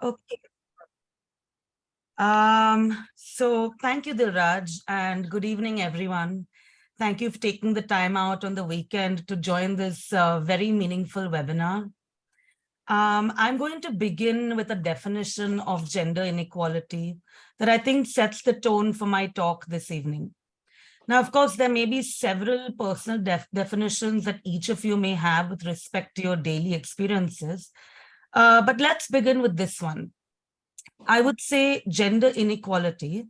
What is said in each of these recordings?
Okay. So thank you, Dilraj, and good evening, everyone. Thank you for taking the time out on the weekend to join this very meaningful webinar. I'm going to begin with a definition of gender inequality that I think sets the tone for my talk this evening. Now, of course, there may be several personal definitions that each of you may have with respect to your daily experiences, but let's begin with this one. I would say gender inequality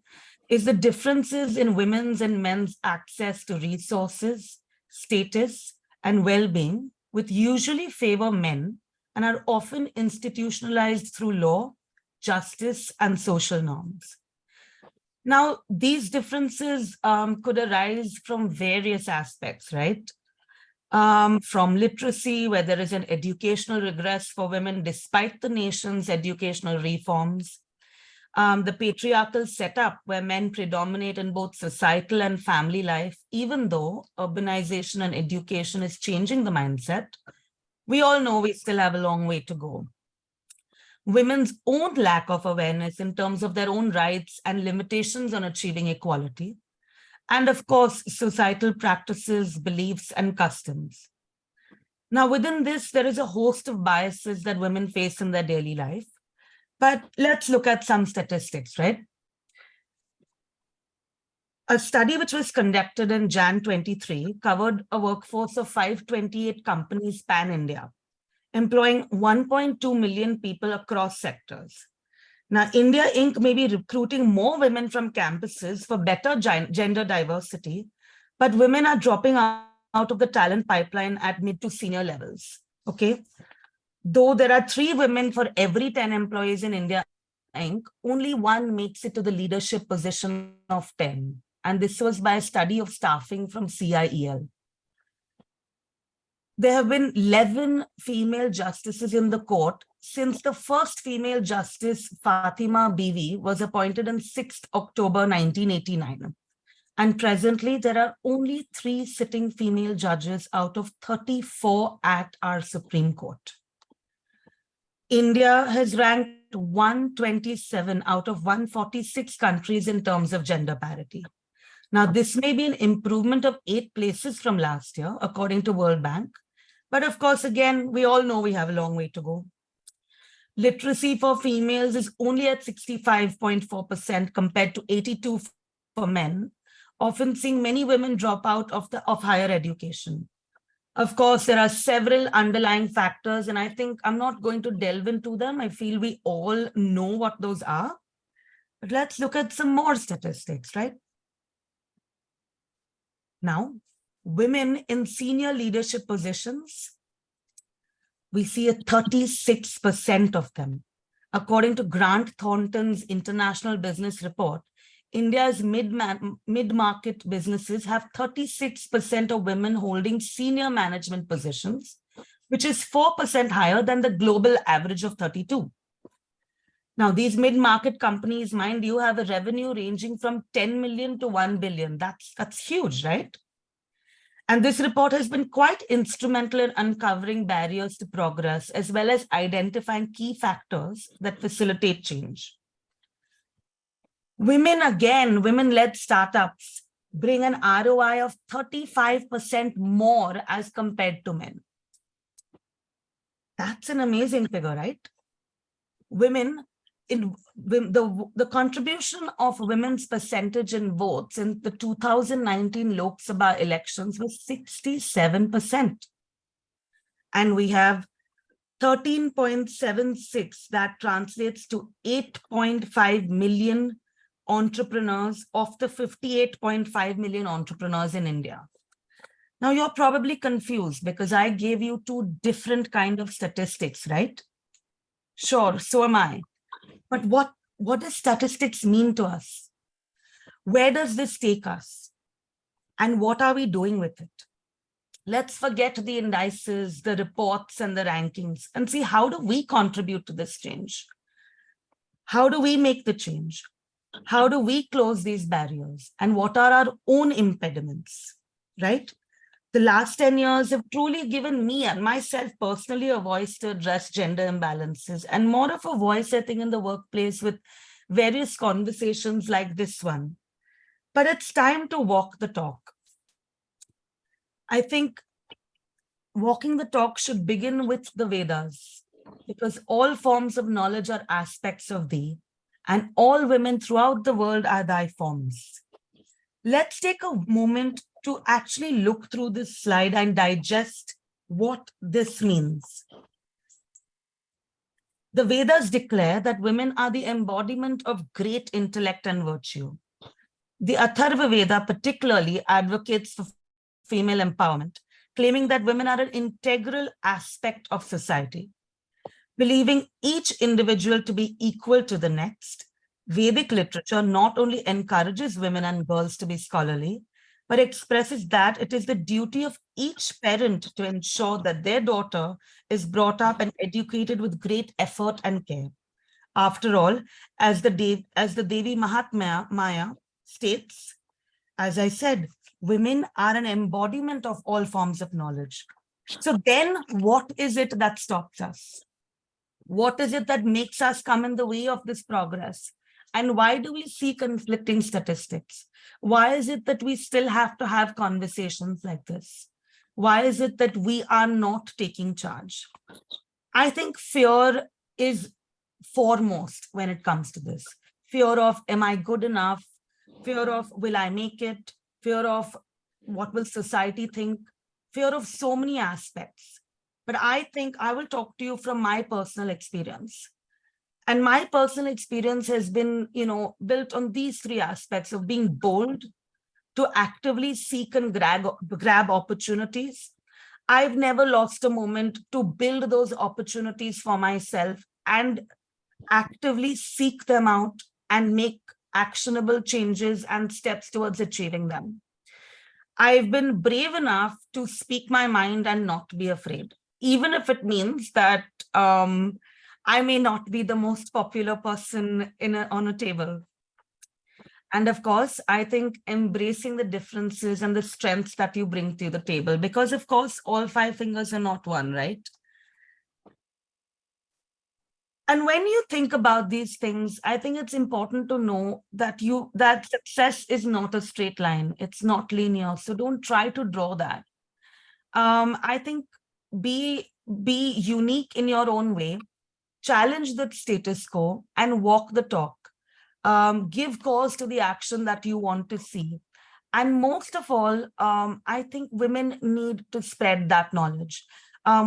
is the differences in women's and men's access to resources, status, and well-being, which usually favor men and are often institutionalized through law, justice, and social norms. Now, these differences could arise from various aspects, right? From literacy, where there is an educational regress for women despite the nation's educational reforms, the patriarchal setup where men predominate in both societal and family life, even though urbanization and education is changing the mindset, we all know we still have a long way to go. Women's own lack of awareness in terms of their own rights and limitations on achieving equality, and of course, societal practices, beliefs, and customs. Now, within this, there is a host of biases that women face in their daily life. But let's look at some statistics, right? A study which was conducted in Jan 23 covered a workforce of 528 companies pan-India, employing 1.2 million people across sectors. Now, India Inc. may be recruiting more women from campuses for better gender diversity, but women are dropping out of the talent pipeline at mid to senior levels, okay? Though there are 3 women for every 10 employees in India Inc., only one makes it to the leadership position of 10. And this was by a study of staffing from CIEL. There have been 11 female justices in the court since the first female justice, Fatima Bibi, was appointed on 6th October 1989. And presently, there are only 3 sitting female judges out of 34 at our Supreme Court. India has ranked 127 out of 146 countries in terms of gender parity. Now, this may be an improvement of 8 places from last year, according to World Bank. But of course, again, we all know we have a long way to go. Literacy for females is only at 65.4% compared to 82% for men, often seeing many women drop out of higher education. Of course, there are several underlying factors, and I think I'm not going to delve into them. I feel we all know what those are. But let's look at some more statistics, right? Now, women in senior leadership positions, we see a 36% of them. According to Grant Thornton's International Business Report, India's mid-market businesses have 36% of women holding senior management positions, which is 4% higher than the global average of 32. Now, these mid-market companies, mind you, have a revenue ranging from 10 million to 1 billion. That's huge, right? And this report has been quite instrumental in uncovering barriers to progress, as well as identifying key factors that facilitate change. Women-led startups bring an ROI of 35% more as compared to men. That's an amazing figure, right? The contribution of women's percentage in votes in the 2019 Lok Sabha elections was 67%. And we have 13.76, that translates to 8.5 million entrepreneurs of the 58.5 million entrepreneurs in India. Now, you're probably confused because I gave you 2 different kinds of statistics, right? Sure, so am I. But what does statistics mean to us? Where does this take us? And what are we doing with it? Let's forget the indices, the reports, and the rankings and see, how do we contribute to this change? How do we make the change? How do we close these barriers? And what are our own impediments, right? The last 10 years have truly given me and myself personally a voice to address gender imbalances, and more of a voice, I think, in the workplace with various conversations like this one. But it's time to walk the talk. I think walking the talk should begin with the Vedas, because all forms of knowledge are aspects of thee, and all women throughout the world are thy forms. Let's take a moment to actually look through this slide and digest what this means. The Vedas declare that women are the embodiment of great intellect and virtue. The Atharva Veda particularly advocates for female empowerment, claiming that women are an integral aspect of society. Believing each individual to be equal to the next, Vedic literature not only encourages women and girls to be scholarly, but expresses that it is the duty of each parent to ensure that their daughter is brought up and educated with great effort and care. After all, as the Devi Mahatmya Maya states, as I said, women are an embodiment of all forms of knowledge. So then what is it that stops us? What is it that makes us come in the way of this progress? And why do we see conflicting statistics? Why is it that we still have to have conversations like this? Why is it that we are not taking charge? I think fear is foremost when it comes to this. Fear of, am I good enough? Fear of, will I make it? Fear of, what will society think? Fear of so many aspects. But I think I will talk to you from my personal experience. And my personal experience has been, built on these three aspects of being bold, to actively seek and grab opportunities. I've never lost a moment to build those opportunities for myself and actively seek them out and make actionable changes and steps towards achieving them. I've been brave enough to speak my mind and not be afraid, even if it means that I may not be the most popular person on a table. And of course, I think embracing the differences and the strengths that you bring to the table, because of course, all five fingers are not one, right? And when you think about these things, I think it's important to know that success is not a straight line. It's not linear. So don't try to draw that. I think be unique in your own way, challenge the status quo and walk the talk. Give cause to the action that you want to see. And most of all, I think women need to spread that knowledge.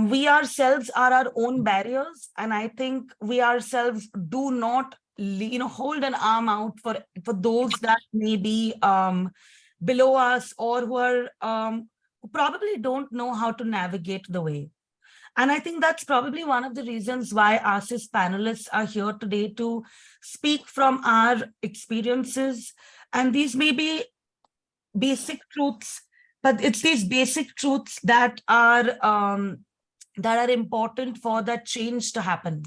We ourselves are our own barriers, and I think we ourselves do not, hold an arm out for those that may be below us, or who probably don't know how to navigate the way. And I think that's probably one of the reasons why us as panelists are here today, to speak from our experiences. And these may be basic truths, but it's these basic truths that are important for that change to happen.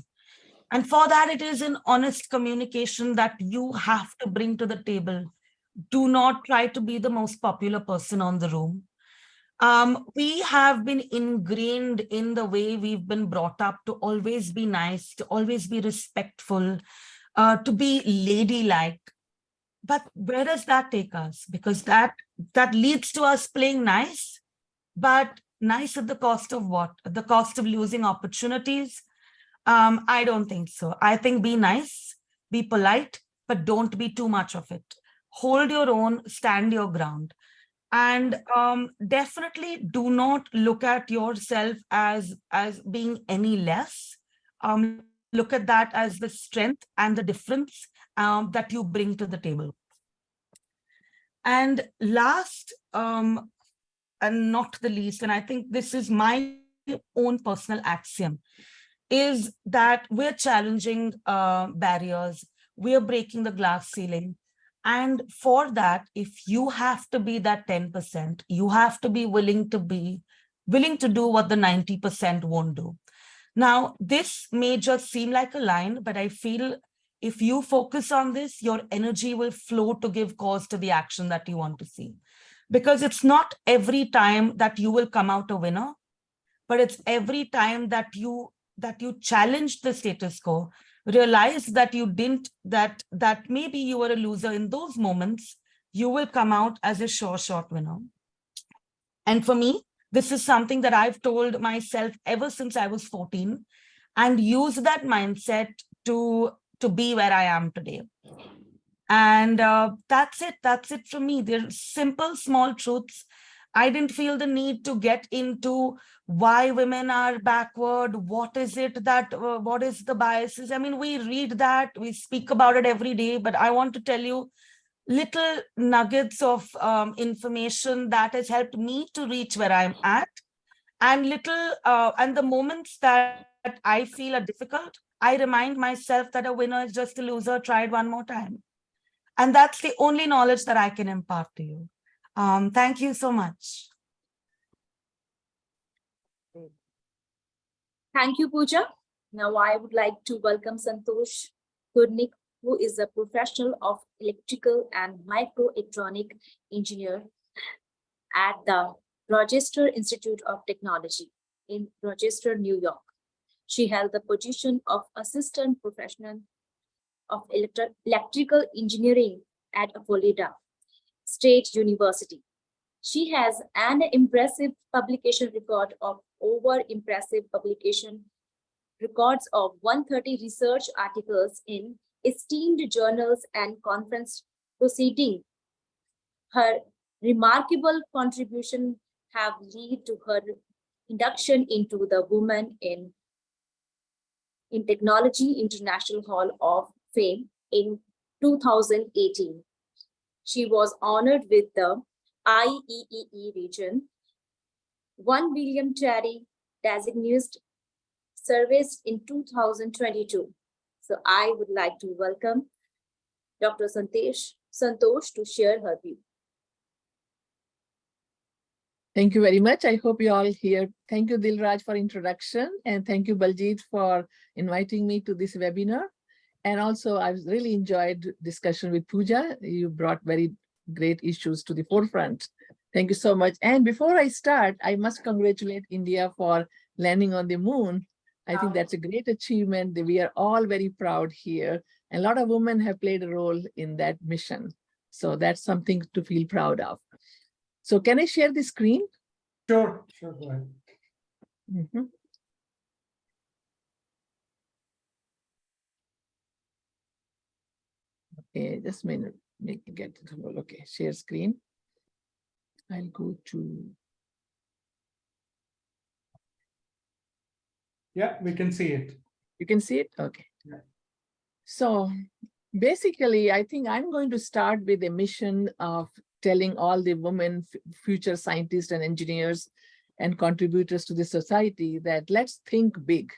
And for that, it is an honest communication that you have to bring to the table. Do not try to be the most popular person on the room. We have been ingrained in the way we've been brought up to always be nice, to always be respectful, to be ladylike. But where does that take us? Because that leads to us playing nice, but nice at the cost of what? At the cost of losing opportunities? I don't think so. I think be nice, be polite, but don't be too much of it. Hold your own, stand your ground. And definitely do not look at yourself as being any less. Look at that as the strength and the difference that you bring to the table. And last, and not the least, and I think this is my own personal axiom, is that we're challenging barriers, we're breaking the glass ceiling. And for that, if you have to be that 10%, you have to be willing to do what the 90% won't do. Now, this may just seem like a line, but I feel if you focus on this, your energy will flow to give cause to the action that you want to see. because it's not every time that you will come out a winner, but it's every time that you challenge the status quo, realize that you didn't, that maybe you were a loser. In those moments, you will come out as a sure shot winner. And for me, this is something that I've told myself ever since I was 14, and use that mindset to be where I am today. And that's it for me. They're simple, small truths. I didn't feel the need to get into why women are backward. What is it that, what is the biases? I mean, we read that, we speak about it every day, but I want to tell you little nuggets of information that has helped me to reach where I'm at. And and the moments that I feel are difficult, I remind myself that a winner is just a loser, tried one more time. And that's the only knowledge that I can impart to you. Thank you so much. Thank you, Pooja. Now I would like to welcome Santosh Kurnik, who is a professional of electrical and microelectronic engineer at the Rochester Institute of Technology in Rochester, New York. She held the position of assistant professional of electrical engineering at Florida State University. She has an impressive publication record of over impressive publication records of 130 research articles in esteemed journals and conference proceedings. Her remarkable contribution have led to her induction into the Women in Technology International Hall of Fame in 2018. She was honored with the IEEE Region 1 William Terry Designated Service in 2022. So I would like to welcome Dr. Santosh to share her view. Thank you very much. I hope you all here. Thank you, Dilraj, for introduction. And thank you, Baljit, for inviting me to this webinar. And also, I've really enjoyed discussion with Pooja. You brought very great issues to the forefront. Thank you so much. And before I start, I must congratulate India for landing on the moon. I think that's a great achievement. We are all very proud here. And a lot of women have played a role in that mission. So that's something to feel proud of. So can I share the screen? Sure, go ahead. Mm-hmm. Okay, just a minute. Make me get it. Okay, share screen. I'll go to. Yeah, we can see it. You can see it? Okay. Yeah. So basically, I think I'm going to start with a mission of telling all the women, future scientists and engineers and contributors to the society that let's think big.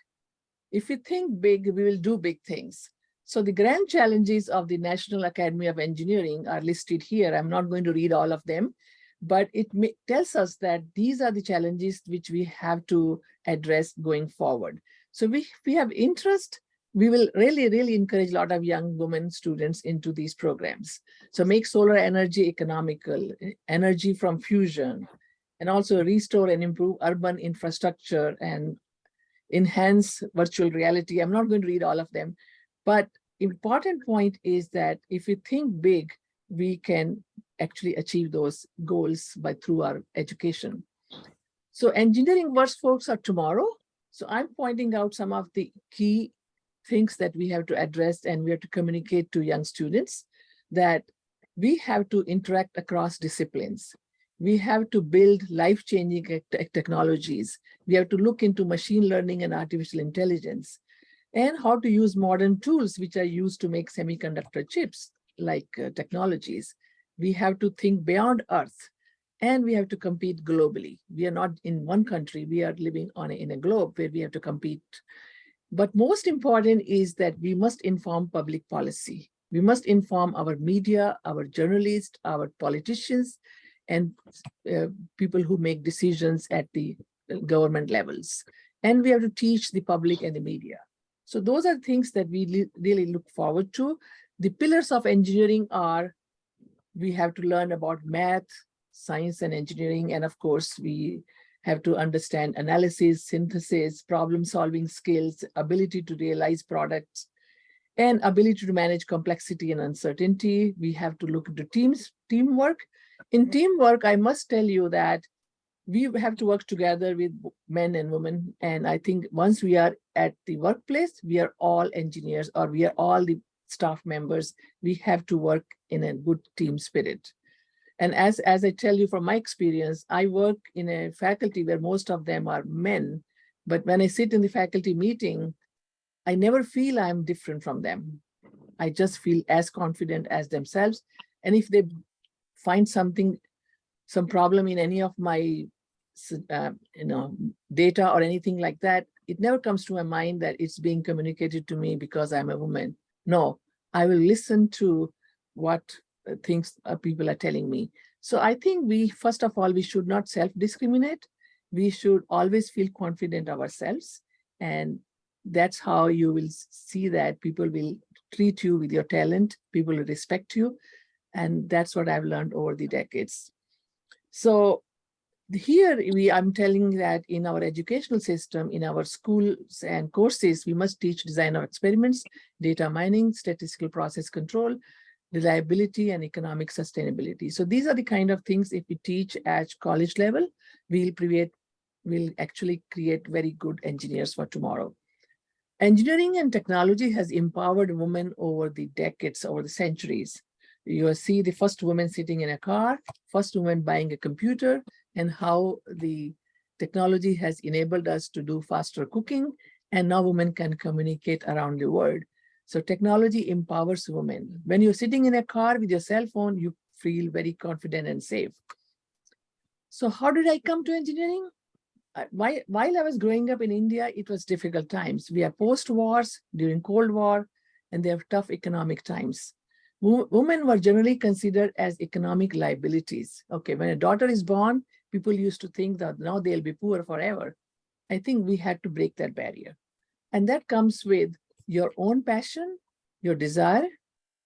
If we think big, we will do big things. So the grand challenges of the National Academy of Engineering are listed here. I'm not going to read all of them, but it tells us that these are the challenges which we have to address going forward. So if we have interest, we will really encourage a lot of young women students into these programs. So make solar energy economical, energy from fusion, and also restore and improve urban infrastructure and enhance virtual reality. I'm not going to read all of them, but important point is that if we think big, we can actually achieve those goals through our education. So engineering workforce are tomorrow. So I'm pointing out some of the key things that we have to address, and we have to communicate to young students that we have to interact across disciplines. We have to build life-changing technologies. We have to look into machine learning and artificial intelligence, and how to use modern tools which are used to make semiconductor chips like technologies. We have to think beyond Earth, and we have to compete globally. We are not in one country. We are living in a globe where we have to compete. But most important is that we must inform public policy. We must inform our media, our journalists, our politicians, and people who make decisions at the government levels. And we have to teach the public and the media. So those are things that we really look forward to. The pillars of engineering are, we have to learn about math, science and engineering. And of course, we have to understand analysis, synthesis, problem-solving skills, ability to realize products, and ability to manage complexity and uncertainty. We have to look into teamwork. In teamwork, I must tell you that we have to work together with men and women. And I think once we are at the workplace, we are all engineers, or we are all the staff members. We have to work in a good team spirit. And as I tell you from my experience, I work in a faculty where most of them are men. But when I sit in the faculty meeting, I never feel I'm different from them. I just feel as confident as themselves. And if they find some problem in any of my data or anything like that, it never comes to my mind that it's being communicated to me because I'm a woman. No, I will listen to what things people are telling me. So I think first of all, we should not self-discriminate. We should always feel confident ourselves. And that's how you will see that people will treat you with your talent, people will respect you. And that's what I've learned over the decades. So here I'm telling that in our educational system, in our schools and courses, we must teach design of experiments, data mining, statistical process control, reliability, and economic sustainability. So these are the kind of things, if we teach at college level, we'll actually create very good engineers for tomorrow. Engineering and technology has empowered women over the decades, over the centuries. You see the first woman sitting in a car, first woman buying a computer, and how the technology has enabled us to do faster cooking, and now women can communicate around the world. So technology empowers women. When you're sitting in a car with your cell phone, you feel very confident and safe. So how did I come to engineering? While I was growing up in India, it was difficult times. We are post-wars, during Cold War, and they have tough economic times. Women were generally considered as economic liabilities. Okay, when a daughter is born, people used to think that now they'll be poor forever. I think we had to break that barrier. And that comes with your own passion, your desire,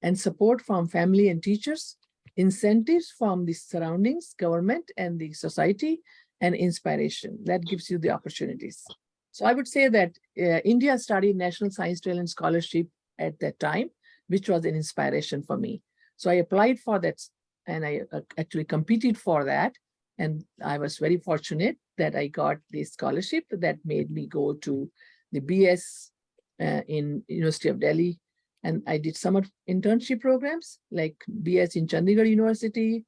and support from family and teachers, incentives from the surroundings, government, and the society, and inspiration. That gives you the opportunities. So I would say that India started National Science Talent Scholarship at that time, which was an inspiration for me. So I applied for that, and I actually competed for that. And I was very fortunate that I got this scholarship that made me go to the BS in University of Delhi. And I did summer internship programs like BS in Chandigarh University.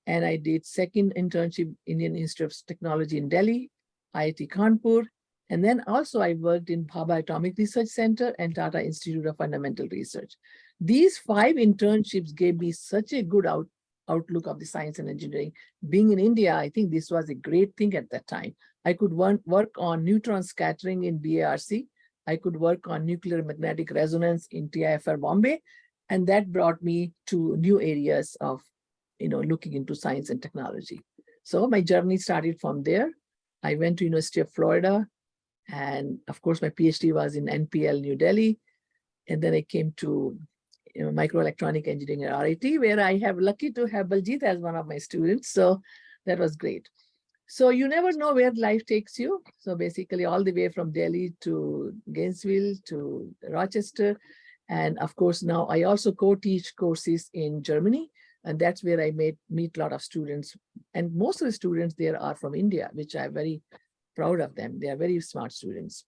And I did second internship Indian Institute of Technology in Delhi, IIT Kanpur. And then also I worked in Bhabha Atomic Research Center and Tata Institute of Fundamental Research. These 5 internships gave me such a good outlook of the science and engineering. Being in India, I think this was a great thing at that time. I could work on neutron scattering in BARC. I could work on nuclear magnetic resonance in TIFR Bombay. And that brought me to new areas of looking into science and technology. So my journey started from there. I went to University of Florida. And of course, my PhD was in NPL New Delhi. And then I came to microelectronic engineering at RIT, where I have lucky to have Baljit as one of my students. So that was great. So you never know where life takes you. So basically all the way from Delhi to Gainesville to Rochester. And of course, now I also co-teach courses in Germany. And that's where I meet a lot of students. And most of the students there are from India, which I'm very proud of them. They are very smart students.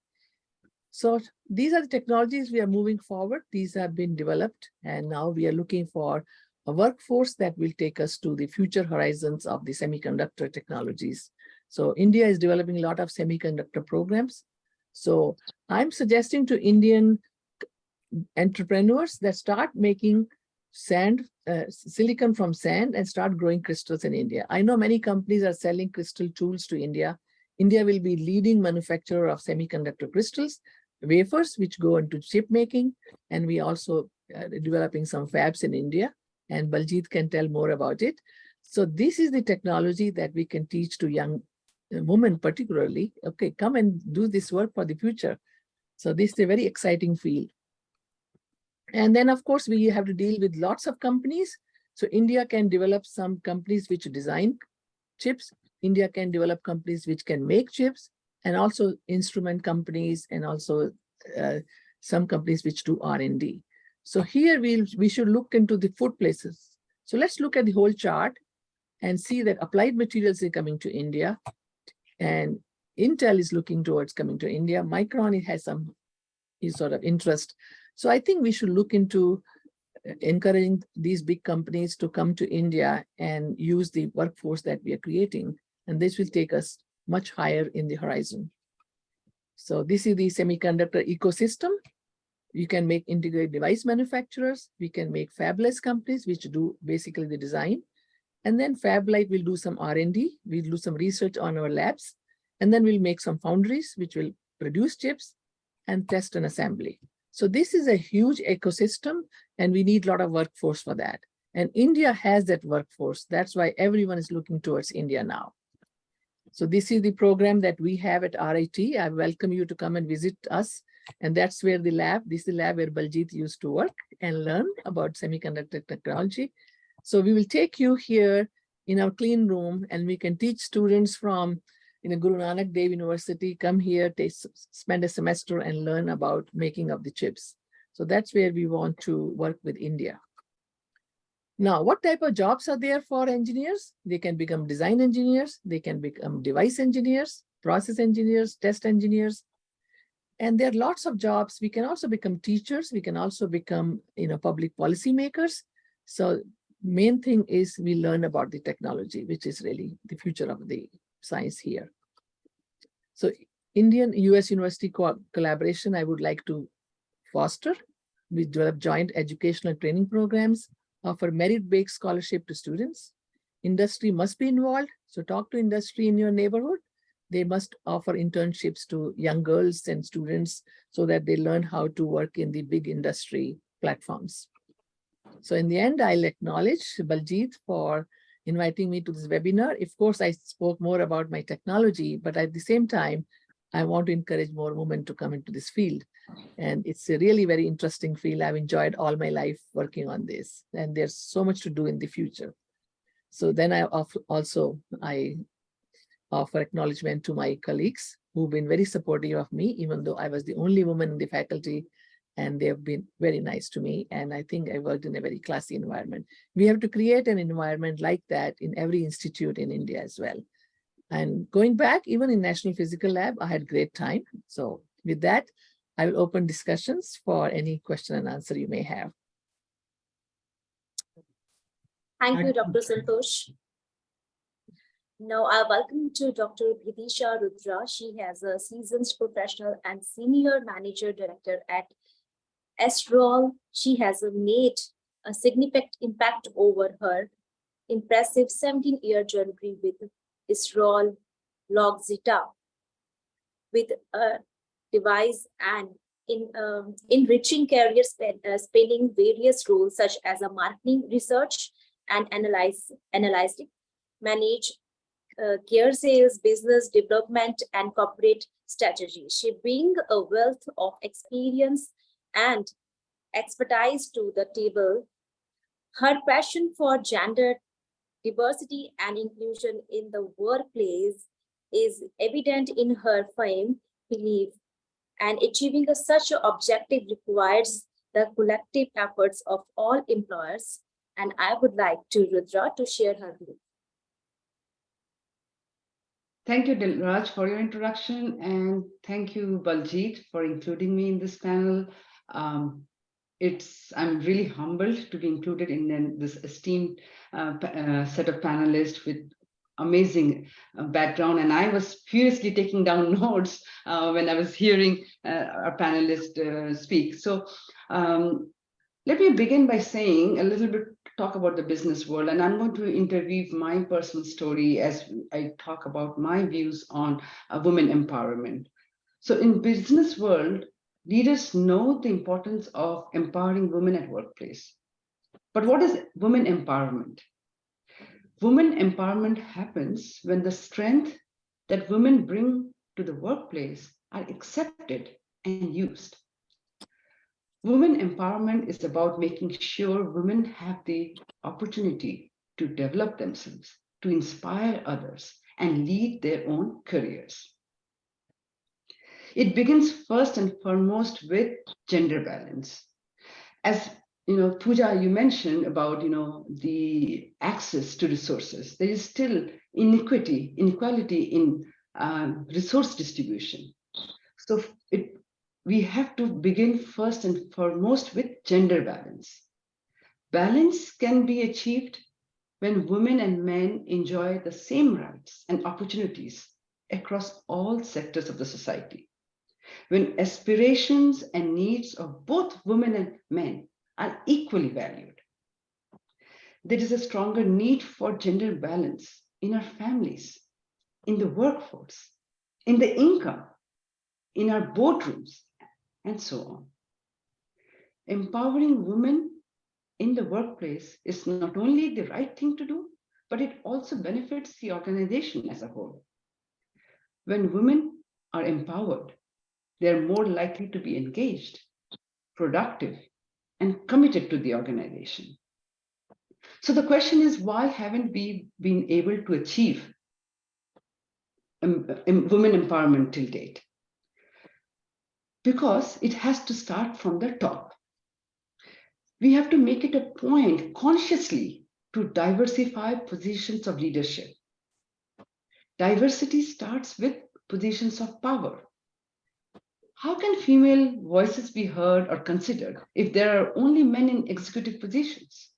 So these are the technologies we are moving forward. These have been developed. And now we are looking for a workforce that will take us to the future horizons of the semiconductor technologies. So India is developing a lot of semiconductor programs. So I'm suggesting to Indian entrepreneurs that start making silicon from sand and start growing crystals in India. I know many companies are selling crystal tools to India. India will be leading manufacturer of semiconductor crystals, wafers, which go into chip making. And we also developing some fabs in India. And Baljit can tell more about it. So this is the technology that we can teach to young women particularly. Okay, come and do this work for the future. So this is a very exciting field. And then, of course, we have to deal with lots of companies. So India can develop some companies which design chips, India can develop companies which can make chips, and also instrument companies, and also some companies which do R&D. So here we should look into the food places. So let's look at the whole chart and see that Applied Materials is coming to India, and Intel is looking towards coming to India. Micron has some sort of interest. So I think we should look into encouraging these big companies to come to India and use the workforce that we are creating. And this will take us much higher in the horizon. So this is the semiconductor ecosystem. You can make integrated device manufacturers. We can make fabless companies, which do basically the design. And then Fablite will do some R&D. We'll do some research on our labs. And then we'll make some foundries, which will produce chips and test and assembly. So this is a huge ecosystem, and we need a lot of workforce for that. And India has that workforce. That's why everyone is looking towards India now. So this is the program that we have at RIT. I welcome you to come and visit us. And that's where the lab, this is the lab where Baljit used to work and learn about semiconductor technology. So we will take you here in our clean room, and we can teach students from Guru Nanak Dev University, come here, spend a semester and learn about making of the chips. So that's where we want to work with India. Now, what type of jobs are there for engineers? They can become design engineers, they can become device engineers, process engineers, test engineers. And there are lots of jobs. We can also become teachers. We can also become, public policy makers. So main thing is we learn about the technology, which is really the future of the science here. So Indian-US university collaboration, I would like to foster. We develop joint educational training programs, offer merit-based scholarship to students. Industry must be involved. So talk to industry in your neighborhood. They must offer internships to young girls and students so that they learn how to work in the big industry platforms. So in the end, I'll acknowledge Baljit for inviting me to this webinar. Of course, I spoke more about my technology, but at the same time, I want to encourage more women to come into this field. And it's a really very interesting field. I've enjoyed all my life working on this, and there's so much to do in the future. So then I offer acknowledgement to my colleagues who've been very supportive of me, even though I was the only woman in the faculty, and they have been very nice to me. And I think I worked in a very classy environment. We have to create an environment like that in every institute in India as well. And going back, even in National Physical Lab, I had great time. So with that, I will open discussions for any question and answer you may have. Thank you, Dr. Santosh. Now I welcome to Dr. Vidisha Rudra. She has a seasoned professional and senior manager director at Estrol. She has made a significant impact over her impressive 17-year journey with Estrol Logzita, with a device and in enriching career spanning various roles such as a marketing, research, and analytic, manage care sales, business development, and corporate strategy. She brings a wealth of experience and expertise to the table. Her passion for gender diversity and inclusion in the workplace is evident in her firm belief, and achieving such an objective requires the collective efforts of all employers. And I would like to Rudra to share her view. Thank you, Dilraj, for your introduction, and thank you, Baljit, for including me in this panel. I'm really humbled to be included in this esteemed set of panelists with amazing background, and I was furiously taking down notes when I was hearing our panelist speak. So let me begin by saying a little bit, talk about the business world, and I'm going to interweave my personal story as I talk about my views on women empowerment. So in business world, leaders know the importance of empowering women at workplace. But what is women empowerment? Women empowerment happens when the strength that women bring to the workplace are accepted and used. Women empowerment is about making sure women have the opportunity to develop themselves, to inspire others and lead their own careers. It begins first and foremost with gender balance. As Pooja, you mentioned about the access to resources. There is still inequality in resource distribution. So we have to begin first and foremost with gender balance. Balance can be achieved when women and men enjoy the same rights and opportunities across all sectors of the society. When aspirations and needs of both women and men are equally valued. There is a stronger need for gender balance in our families, in the workforce, in the income, in our boardrooms, and so on. Empowering women in the workplace is not only the right thing to do, but it also benefits the organization as a whole. When women are empowered, they're more likely to be engaged, productive, and committed to the organization. So the question is, why haven't we been able to achieve women empowerment till date? Because it has to start from the top. We have to make it a point consciously to diversify positions of leadership. Diversity starts with positions of power. How can female voices be heard or considered if there are only men in executive positions?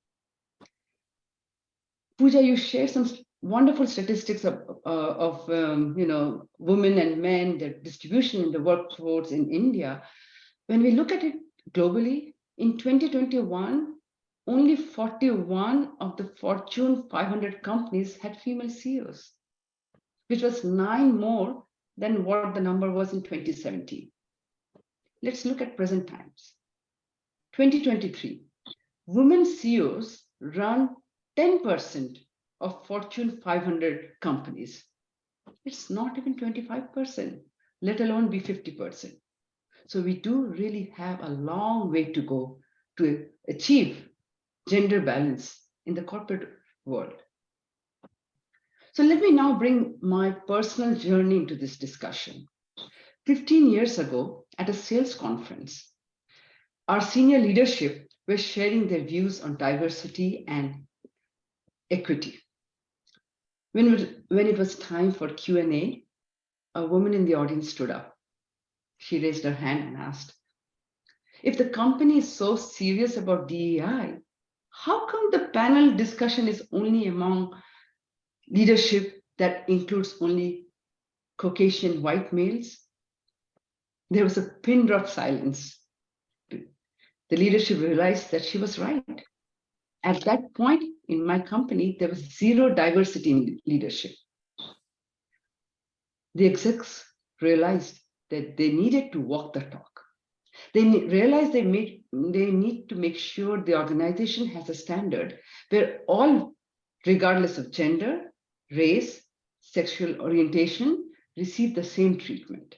Pooja, you shared some wonderful statistics of women and men, their distribution in the workforce in India. When we look at it globally, in 2021, only 41 of the Fortune 500 companies had female CEOs, which was 9 more than what the number was in 2017. Let's look at present times. 2023, women CEOs run 10% of Fortune 500 companies. It's not even 25%, let alone be 50%. So we do really have a long way to go to achieve gender balance in the corporate world. So let me now bring my personal journey into this discussion. 15 years ago, at a sales conference, our senior leadership were sharing their views on diversity and equity. When it was time for Q&A, a woman in the audience stood up. She raised her hand and asked, if the company is so serious about DEI, how come the panel discussion is only among leadership that includes only Caucasian white males? There was a pin drop silence. The leadership realized that she was right. At that point in my company, there was zero diversity in leadership. The execs realized that they needed to walk the talk. They realized they need to make sure the organization has a standard where all, regardless of gender, race, sexual orientation, receive the same treatment.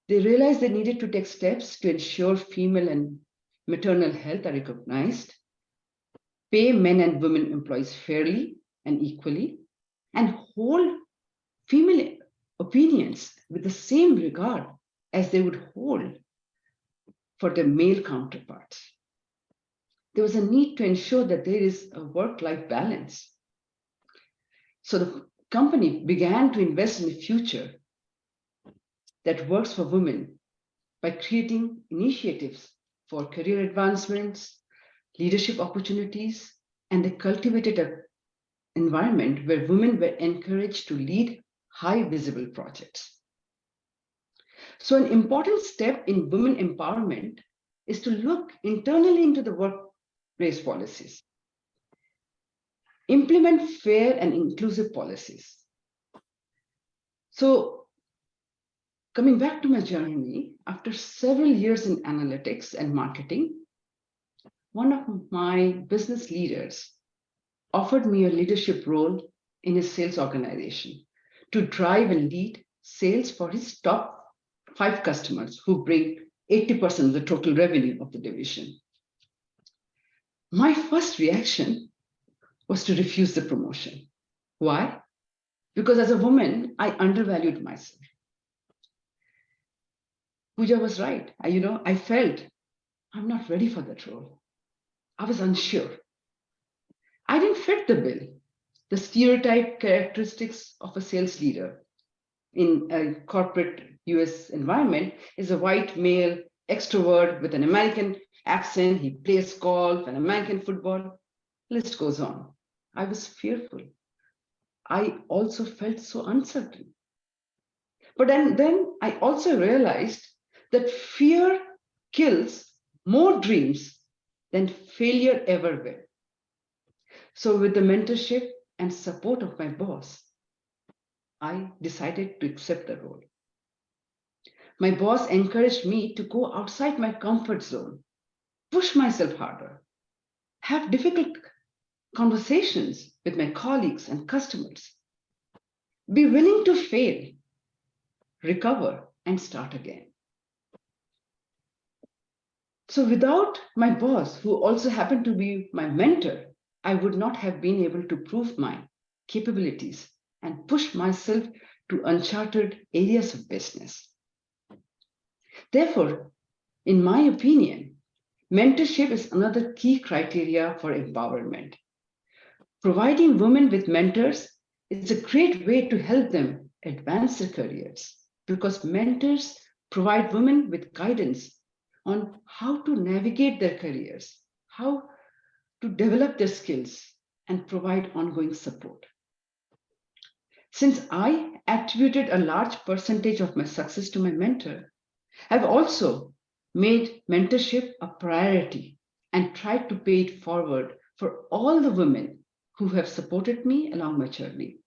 They realized they needed to take steps to ensure female and maternal health are recognized, pay men and women employees fairly and equally, and hold female opinions with the same regard as they would hold for their male counterparts. There was a need to ensure that there is a work-life balance. So the company began to invest in a future that works for women by creating initiatives for career advancements, leadership opportunities, and they cultivated an environment where women were encouraged to lead high visible projects. So an important step in women empowerment is to look internally into the workplace policies, implement fair and inclusive policies. So coming back to my journey, after several years in analytics and marketing, one of my business leaders offered me a leadership role in his sales organization to drive and lead sales for his top 5 customers who bring 80% of the total revenue of the division. My first reaction was to refuse the promotion. Why? Because as a woman, I undervalued myself. Pooja was right. I felt I'm not ready for that role. I was unsure. I didn't fit the bill, the stereotype characteristics of a sales leader in a corporate US environment is a white male extrovert with an American accent. He plays golf and American football. List goes on. I was fearful. I also felt so uncertain. But then I also realized that fear kills more dreams than failure ever will. So with the mentorship and support of my boss, I decided to accept the role. My boss encouraged me to go outside my comfort zone, push myself harder, have difficult conversations with my colleagues and customers, be willing to fail, recover, and start again. So without my boss, who also happened to be my mentor, I would not have been able to prove my capabilities and push myself to uncharted areas of business. Therefore, in my opinion, mentorship is another key criteria for empowerment. Providing women with mentors is a great way to help them advance their careers because mentors provide women with guidance on how to navigate their careers, how to develop their skills, and provide ongoing support. Since I attributed a large percentage of my success to my mentor, I've also made mentorship a priority and tried to pay it forward for all the women who have supported me along my journey.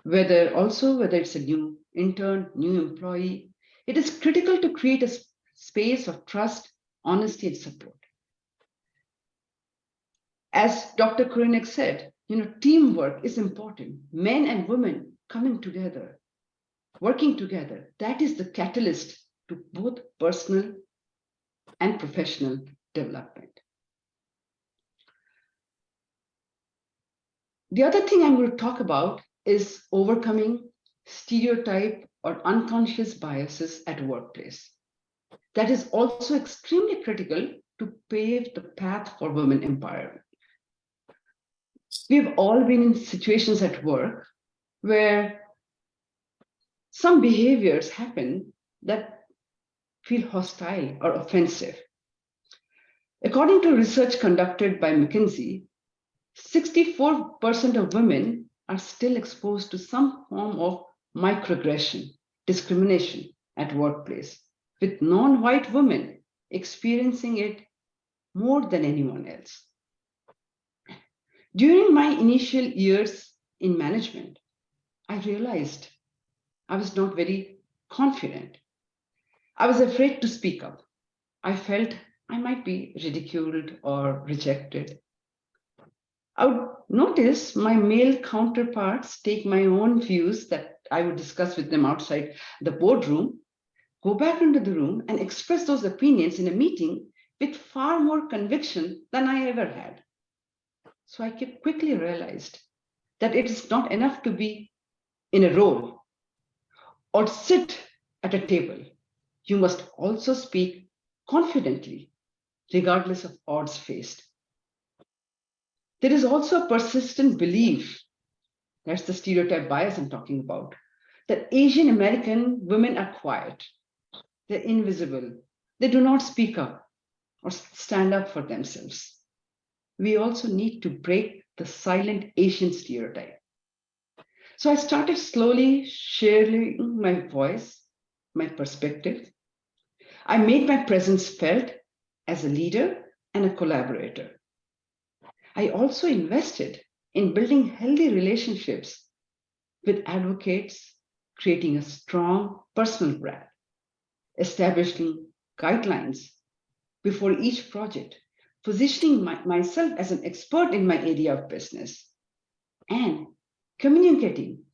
Whether it's a new intern, new employee, it is critical to create a space of trust, honesty, and support. As Dr. Kurinek said, teamwork is important. Men and women coming together, working together, that is the catalyst to both personal and professional development. The other thing I'm going to talk about is overcoming stereotype or unconscious biases at workplace. That is also extremely critical to pave the path for women empowerment. We've all been in situations at work where some behaviors happen that feel hostile or offensive. According to research conducted by McKinsey, 64% of women are still exposed to some form of microaggression, discrimination at workplace, with non-white women experiencing it more than anyone else. During my initial years in management, I realized I was not very confident. I was afraid to speak up. I felt I might be ridiculed or rejected. I would notice my male counterparts take my own views that I would discuss with them outside the boardroom, go back into the room and express those opinions in a meeting with far more conviction than I ever had. So I quickly realized that it is not enough to be in a role or sit at a table. You must also speak confidently, regardless of odds faced. There is also a persistent belief, that's the stereotype bias I'm talking about, that Asian American women are quiet, they're invisible, they do not speak up or stand up for themselves. We also need to break the silent Asian stereotype. So I started slowly sharing my voice, my perspective. I made my presence felt as a leader and a collaborator. I also invested in building healthy relationships with advocates, creating a strong personal brand, establishing guidelines before each project, positioning myself as an expert in my area of business, and communicating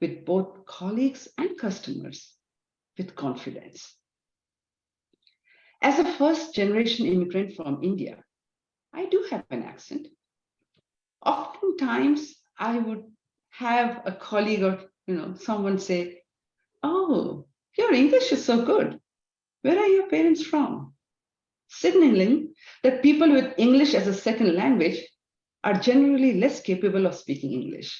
with both colleagues and customers with confidence. As a first generation immigrant from India, I do have an accent. Oftentimes, I would have a colleague or someone say, "Oh, your English is so good. Where are your parents from?" Signaling that people with English as a second language are generally less capable of speaking English.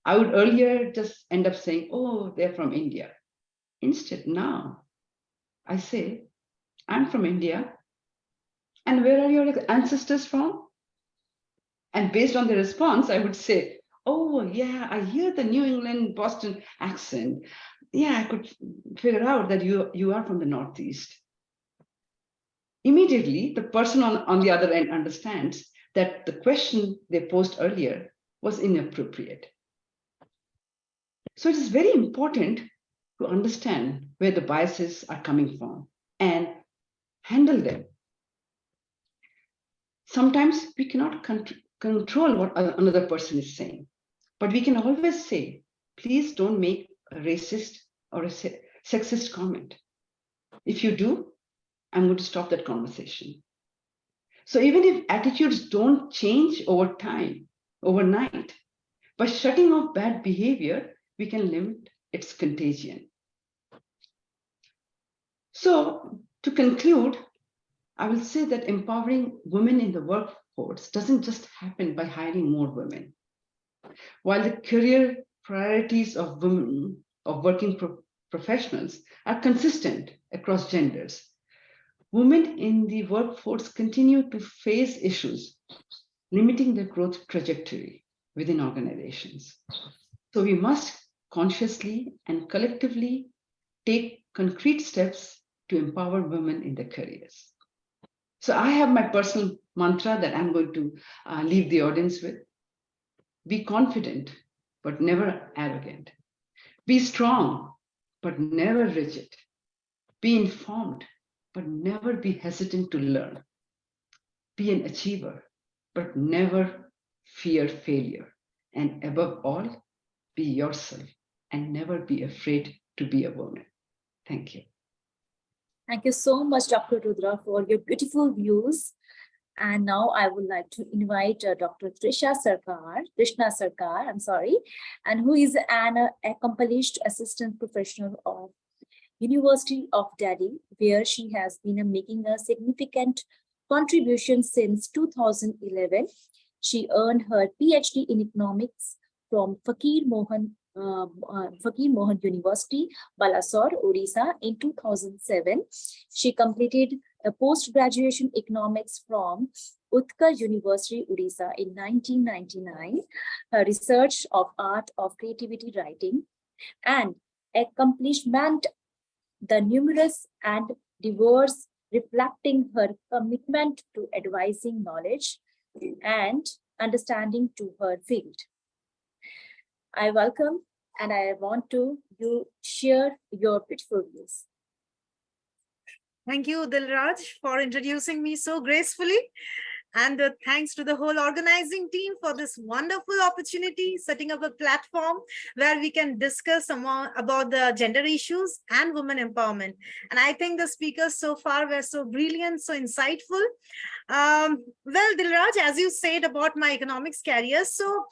I would earlier just end up saying, "Oh, they're from India." Instead, now I say, "I'm from India. And where are your ancestors from?" And based on the response, I would say, "Oh, yeah, I hear the New England Boston accent. Yeah, I could figure out that you are from the Northeast." Immediately, the person on the other end understands that the question they posed earlier was inappropriate. So it is very important to understand where the biases are coming from and handle them. Sometimes we cannot control what another person is saying, but we can always say, "Please don't make a racist or a sexist comment. If you do, I'm going to stop that conversation." So even if attitudes don't change over time, overnight, by shutting off bad behavior, we can limit its contagion. So to conclude, I will say that empowering women in the workforce doesn't just happen by hiring more women. While the career priorities of women, of working professionals, are consistent across genders, women in the workforce continue to face issues limiting their growth trajectory within organizations. So we must consciously and collectively take concrete steps to empower women in their careers. So I have my personal mantra that I'm going to leave the audience with. Be confident, but never arrogant. Be strong, but never rigid. Be informed, but never be hesitant to learn. Be an achiever, but never fear failure. And above all, be yourself and never be afraid to be a woman. Thank you. Thank you so much, Dr. Rudra, for your beautiful views. And now I would like to invite Dr. Krishna Sarkar, I'm sorry, and who is an accomplished assistant professional of University of Delhi, where she has been making a significant contribution since 2011. She earned her PhD in economics from Fakir Mohan University, Balasore, Odisha in 2007. She completed a post-graduation economics from Utkar University, Odisha in 1999. Her research of art of creativity writing and accomplishment, the numerous and diverse, reflecting her commitment to advising knowledge and understanding to her field. I welcome and I want you share your beautiful views. Thank you, Dilraj, for introducing me so gracefully. And thanks to the whole organizing team for this wonderful opportunity, setting up a platform where we can discuss about the gender issues and women empowerment. And I think the speakers so far were so brilliant, so insightful. Well, Dilraj, as you said about my economics career, so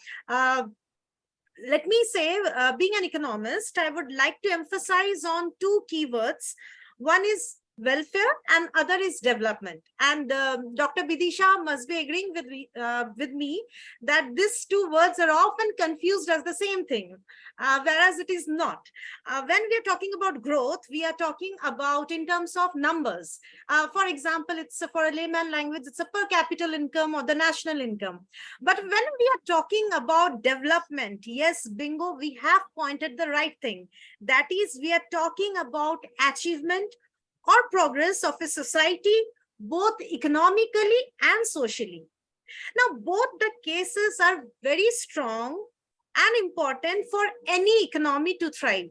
let me say, being an economist, I would like to emphasize on two keywords. One is welfare and other is development. And Dr. Bidisha must be agreeing with me that these two words are often confused as the same thing, whereas it is not. When we are talking about growth, we are talking about in terms of numbers. For example, it's for a layman language, it's a per capita income or the national income. But when we are talking about development, yes, bingo, we have pointed the right thing. That is, we are talking about achievement or progress of a society, both economically and socially. Now, both the cases are very strong and important for any economy to thrive.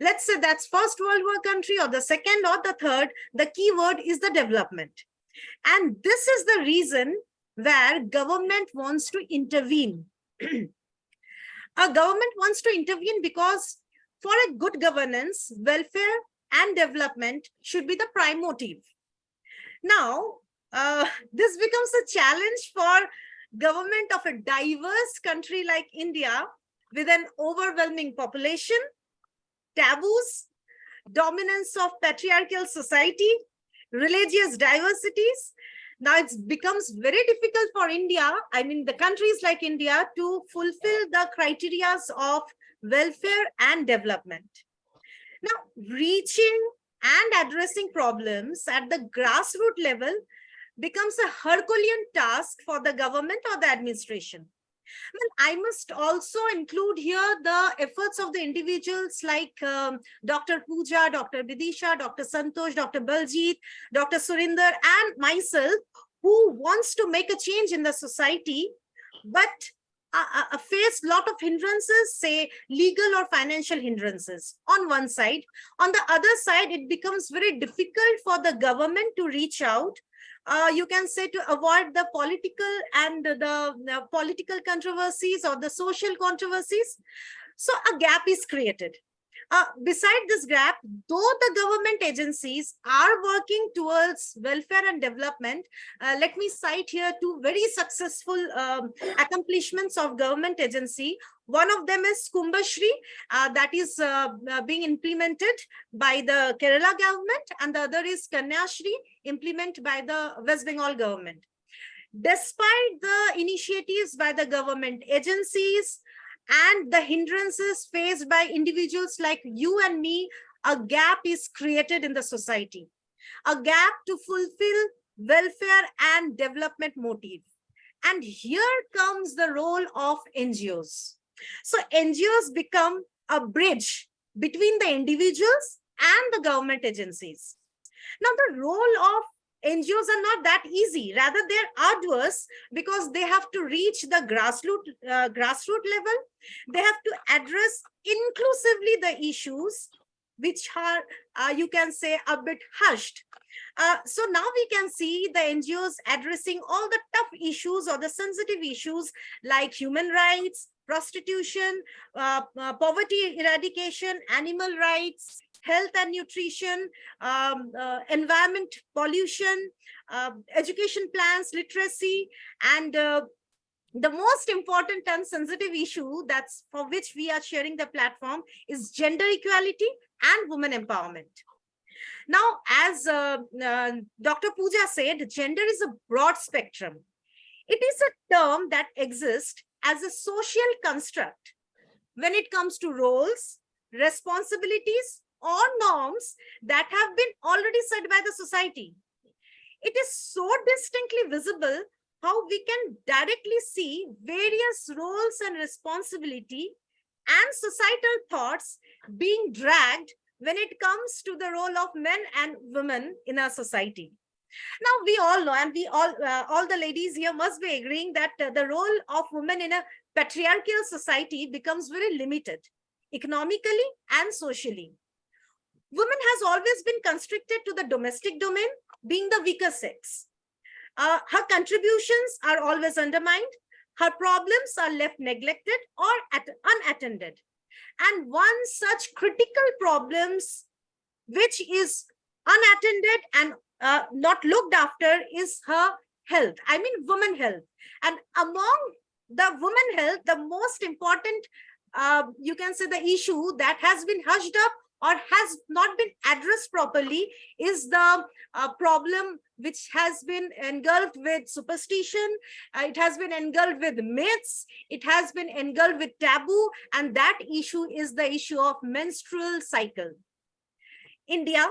Let's say that's first World War country or the second or the third, the key word is the development. And this is the reason where government wants to intervene. A government wants to intervene because for a good governance, welfare and development should be the prime motive. Now, this becomes a challenge for government of a diverse country like India with an overwhelming population, taboos, dominance of patriarchal society, religious diversities. Now it becomes very difficult for India, I mean the countries like India, to fulfill the criteria of welfare and development. Now, reaching and addressing problems at the grassroots level becomes a Herculean task for the government or the administration. Well, I must also include here the efforts of the individuals like Dr. Pooja, Dr. Vidisha, Dr. Santosh, Dr. Baljit, Dr. Surinder, and myself, who wants to make a change in the society, but face a lot of hindrances, say legal or financial hindrances on one side. On the other side, it becomes very difficult for the government to reach out. You can say to avoid the political and the political controversies or the social controversies. So a gap is created. Beside this gap, though the government agencies are working towards welfare and development, let me cite here two very successful accomplishments of government agency. One of them is Kumbhashri, that is being implemented by the Kerala government, and the other is Kanyashri, implemented by the West Bengal government. Despite the initiatives by the government agencies and the hindrances faced by individuals like you and me, a gap is created in the society, a gap to fulfill welfare and development motive. And here comes the role of NGOs. So NGOs become a bridge between the individuals and the government agencies. Now, the role of NGOs are not that easy. Rather, they're arduous because they have to reach the grassroots level. They have to address inclusively the issues which are, you can say, a bit hushed. So now we can see the NGOs addressing all the tough issues or the sensitive issues like human rights, prostitution, poverty eradication, animal rights, health and nutrition, environment pollution, education plans, literacy, and the most important and sensitive issue that's for which we are sharing the platform is gender equality and women empowerment. Now, as Dr. Pooja said, gender is a broad spectrum. It is a term that exists as a social construct when it comes to roles, responsibilities, or norms that have been already set by the society. It is so distinctly visible how we can directly see various roles and responsibility and societal thoughts being dragged when it comes to the role of men and women in our society. Now, we all know, and we all the ladies here must be agreeing that the role of women in a patriarchal society becomes very limited, economically and socially. Women has always been constricted to the domestic domain, being the weaker sex. Her contributions are always undermined. Her problems are left neglected or unattended. And one such critical problems which is unattended and not looked after is her health. I mean, women health. And among the women health, the most important, you can say, the issue that has been hushed up or has not been addressed properly is the problem which has been engulfed with superstition. It has been engulfed with myths. It has been engulfed with taboo. And that issue is the issue of menstrual cycle. India,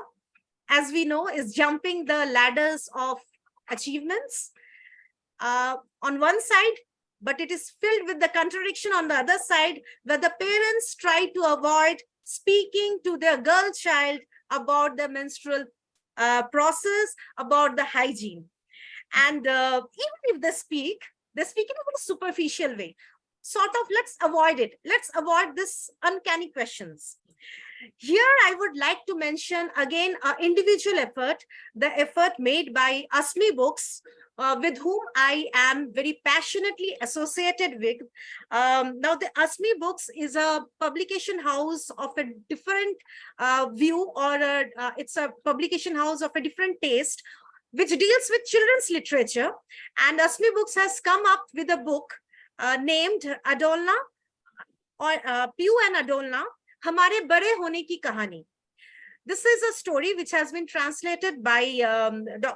as we know, is jumping the ladders of achievements on one side, but it is filled with the contradiction on the other side, where the parents try to avoid speaking to their girl child about the menstrual process, about the hygiene. And even if they speak in a very superficial way. Sort of, let's avoid it. Let's avoid this uncanny questions. Here, I would like to mention again an individual effort, the effort made by Asmi Books, with whom I am very passionately associated with. Now, the Asmi Books is a publication house of a different view, or it's a publication house of a different taste. which deals with children's literature. And Asmi Books has come up with a book named Adolna, or Piyu and Adolna, Hamare Bade Hone Ki Kahani. This is a story which has been translated by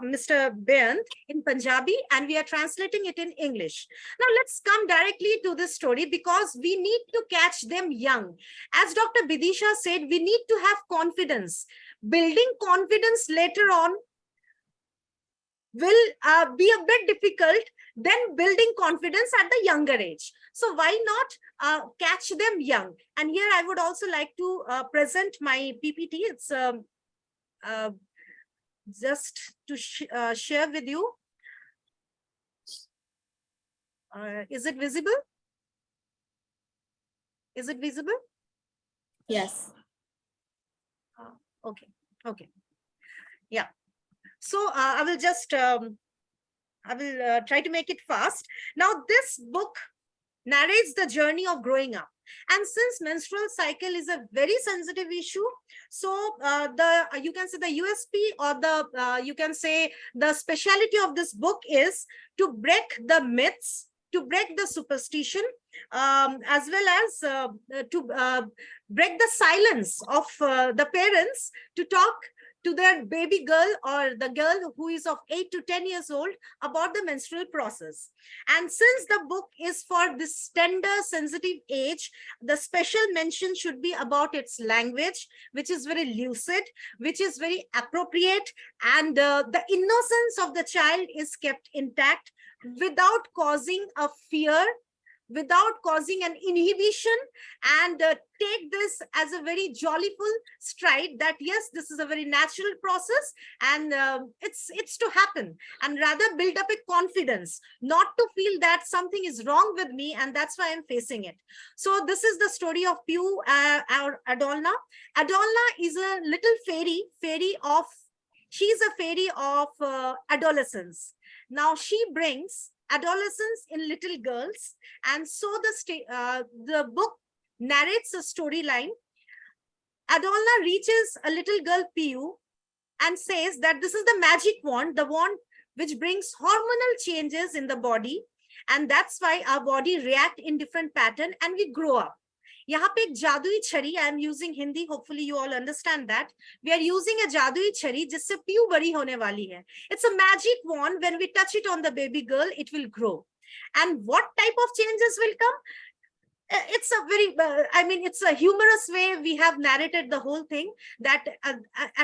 Mr. Bent in Punjabi, and we are translating it in English. Now let's come directly to this story, because we need to catch them young. As Dr. Bidisha said, we need to have confidence. Building confidence later on will be a bit difficult than building confidence at the younger age. So why not catch them young? And here I would also like to present my PPT. It's just to share with you. Is it visible? Is it visible? Yes. Okay. Okay. Yeah. So I will just, I will try to make it fast. Now, this book narrates the journey of growing up. And since menstrual cycle is a very sensitive issue, so you can say the USP, or the you can say the speciality of this book is to break the myths, to break the superstition, as well as to break the silence of the parents to talk to their baby girl or the girl who is of 8 to 10 years old about the menstrual process. And since the book is for this tender, sensitive age, the special mention should be about its language, which is very lucid, which is very appropriate, and the innocence of the child is kept intact without causing a fear, without causing an inhibition, and take this as a very joyful stride that yes, this is a very natural process, and it's to happen, and rather build up a confidence, not to feel that something is wrong with me and that's why I'm facing it. So this is the story of Piyu or Adolna. Adolna is a little fairy of, she's a fairy of adolescence. Now she brings adolescence in little girls, and so the book narrates a storyline. Adolna reaches a little girl Piyu and says that this is the magic wand, the wand which brings hormonal changes in the body, and that's why our body react in different pattern and we grow up. यहाँ पे एक जादुई छड़ी, I am using Hindi, hopefully you all understand that. We are using a जादुई छड़ी जिससे PU बड़ी होने वाली है. It's a magic wand. When we touch it on the baby girl, it will grow. And what type of changes will come? It's a very, I mean, it's a humorous way we have narrated the whole thing, that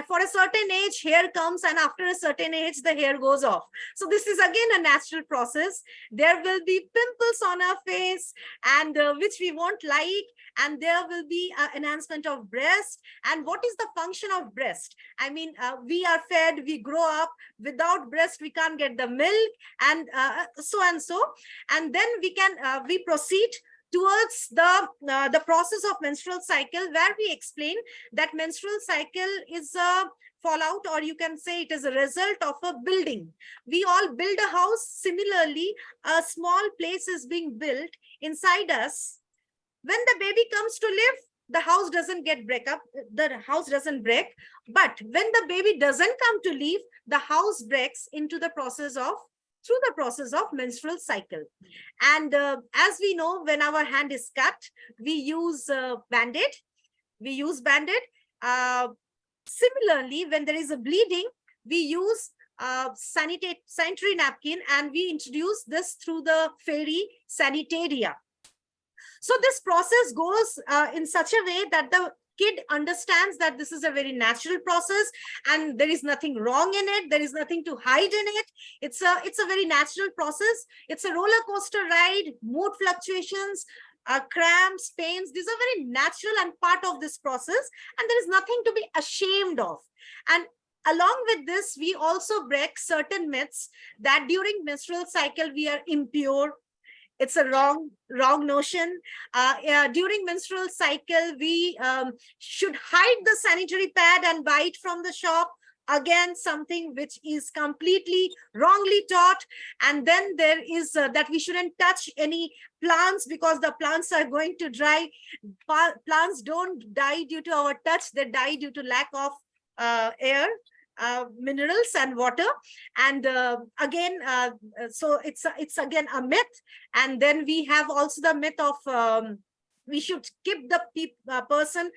for a certain age, hair comes, and after a certain age, the hair goes off. So this is again a natural process. There will be pimples on our face, and which we won't like, and there will be enhancement of breast. And what is the function of breast? I mean, we are fed, we grow up. Without breast, we can't get the milk, and so and so. And then we can, we proceed towards the process of menstrual cycle, where we explain that menstrual cycle is a fallout, or you can say it is a result of a building. We all build a house. Similarly, a small place is being built inside us. When the baby comes to live, the house doesn't get break up, the house doesn't break. But when the baby doesn't come to live, the house breaks into the process of, through the process of menstrual cycle. And as we know, when our hand is cut, we use Band-Aid. We use Band-Aid. Similarly, when there is a bleeding, we use sanitary napkin, and we introduce this through the fairy sanitaria. So this process goes in such a way that the kid understands that this is a very natural process and there is nothing wrong in it. There is nothing to hide in it. It's a very natural process. It's a roller coaster ride, mood fluctuations, cramps, pains. These are very natural and part of this process, and there is nothing to be ashamed of. And along with this, we also break certain myths that during menstrual cycle we are impure. It's a wrong notion. During menstrual cycle, we should hide the sanitary pad and buy it from the shop. Again, something which is completely wrongly taught. And then there is that we shouldn't touch any plants because the plants are going to dry. Plants don't die due to our touch. They die due to lack of air. minerals and water. And again, so it's again a myth. And then we have also the myth of we should keep the person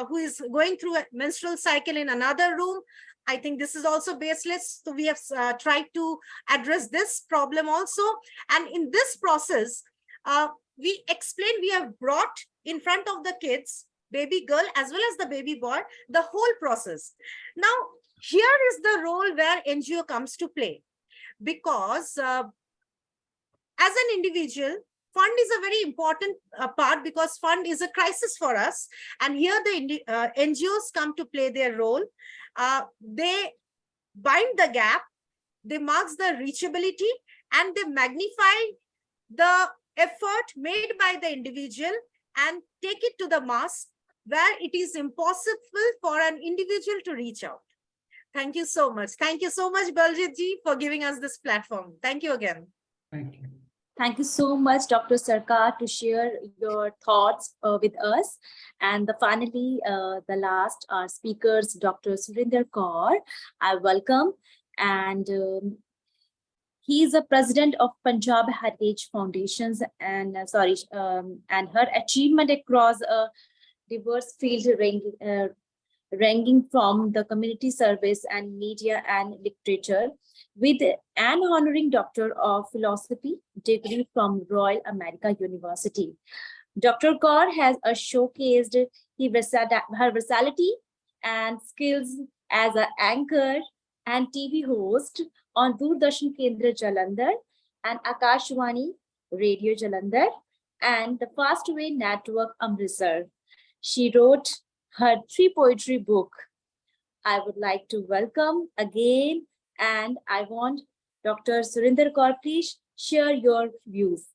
who is going through a menstrual cycle in another room. I think this is also baseless. So we have tried to address this problem also. And in this process, we have brought in front of the kids, baby girl as well as the baby boy, the whole process. Now, here is the role where NGO comes to play, because as an individual, fund is a very important part, because fund is a crisis for us. And here the NGOs come to play their role. They bind the gap, they mark the reachability, and they magnify the effort made by the individual and take it to the mass where it is impossible for an individual to reach out. Thank you so much. Thank you so much, Baljit ji, for giving us this platform. Thank you again. Thank you. Thank you so much, Dr. Sarkar, to share your thoughts with us. And finally, the last speakers, Dr. Surinder Kaur, I welcome. And he is a president of Punjab Heritage Foundations, and and her achievement across a diverse field ranging from the community service and media and literature, with an honoring Doctor of Philosophy degree from Royal America University. Dr. Kaur has showcased her versatility and skills as an anchor and TV host on Doordarshan Kendra Jalandhar and Akashwani Radio Jalandhar and the Fastway Network Amritsar. She wrote her 3 poetry book. I would like to welcome again, and I want Dr. Surinder Kaur, please share your views.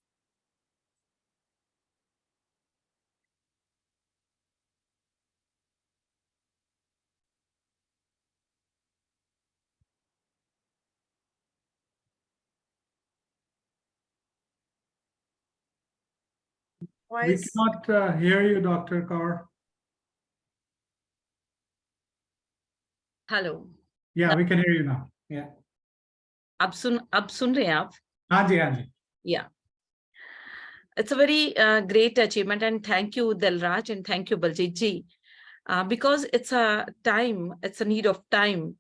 We cannot hear you, Dr. Kaur. Hello Yeah, we can hear you now. Yeah. अब सुन रहे हैं आप? हाँ जी, हाँ जी. Yeah, it's a very great achievement, and thank you, Dilraj, and thank you, Baljit ji, because it's a need of time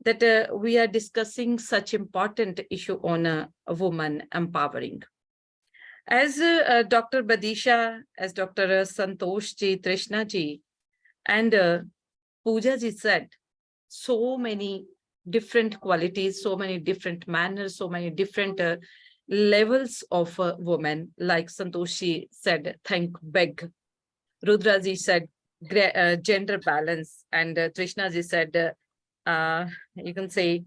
that we are discussing such important issue on a woman empowering. As Dr. Badisha, as Dr. Santosh ji, Trishna ji, and Pooja ji said, so many different qualities, so many different manners, so many different levels of women. Like Santosh ji said, beg. Rudra ji said, gender balance. And Trishna ji said, you can say,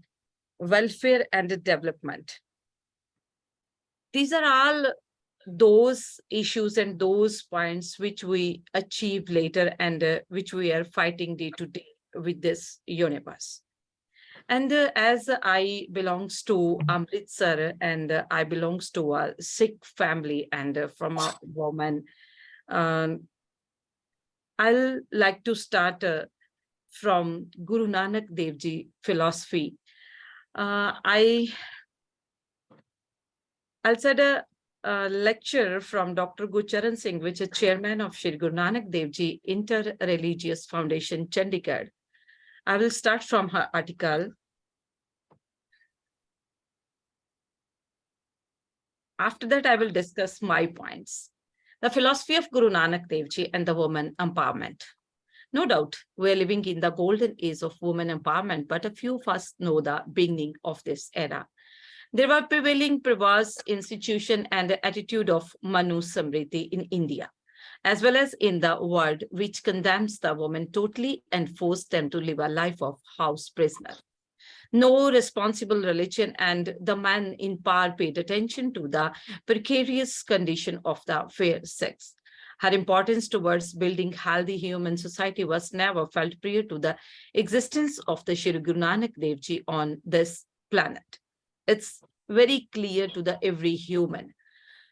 welfare and development. These are all those issues and those points which we achieve later and which we are fighting day to day with this universe. And as I belongs to Amritsar and I belongs to a Sikh family and from a woman, I'll like to start from Guru Nanak Dev Ji philosophy. I'll said a lecture from Dr. Gurcharan Singh, which is chairman of Shri Guru Nanak Dev Ji Inter-Religious Foundation, Chandigarh. I will start from her article. After that, I will discuss my points. The philosophy of Guru Nanak Dev Ji and the woman empowerment. No doubt, we are living in the golden age of women empowerment, but a few of us know the beginning of this era. There were prevailing perverse institution and attitude of Manu Samriti in India, as well as in the world, which condemns the woman totally and forced them to live a life of house prisoner. No responsible religion and the man in power paid attention to the precarious condition of the fair sex. Her importance towards building healthy human society was never felt prior to the existence of the Shri Guru Nanak Dev Ji on this planet. It's very clear to the every human.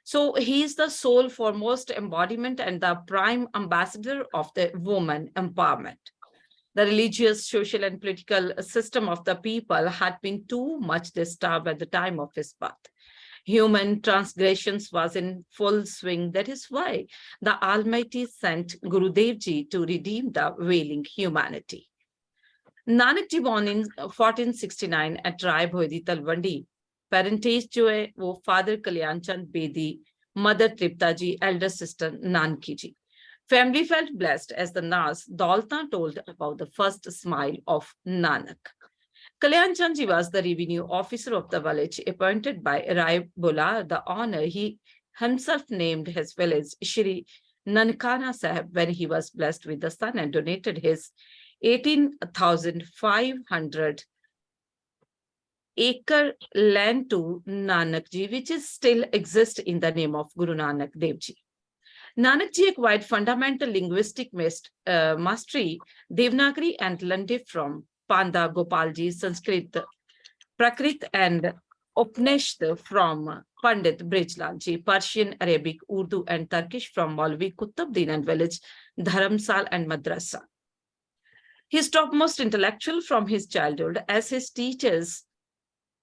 So he is the sole foremost embodiment and the prime ambassador of the woman empowerment. The religious, social, and political system of the people had been too much disturbed at the time of his birth. Human transgressions was in full swing. That is why the Almighty sent Guru Dev Ji to redeem the wailing humanity. Nanak Ji born in 1469 at Rai Bhoidi Talwandi. Parentage जो है वो father Kalyan Chand Bedi, mother Tripta Ji, elder sister Nanki Ji. Family felt blessed as the Nas Daulta told about the first smile of Nanak. Kalyan Chand Ji was the revenue officer of the village appointed by Rai Bola, the honor he himself named his village Shri Nankana Sahib when he was blessed with the son and donated his 18,500 acre land to Nanak Ji, which is still exists in the name of Guru Nanak Dev Ji. Nanak Ji acquired fundamental linguistic mastery, Devanagari and Lande from Panda Gopalji, Sanskrit, Prakrit and Upanishad from Pandit Brijlal Ji, Persian, Arabic, Urdu and Turkish from Maulvi Qutbuddin and village Dharamsal and Madrasa. His topmost intellectual from his childhood, as his teachers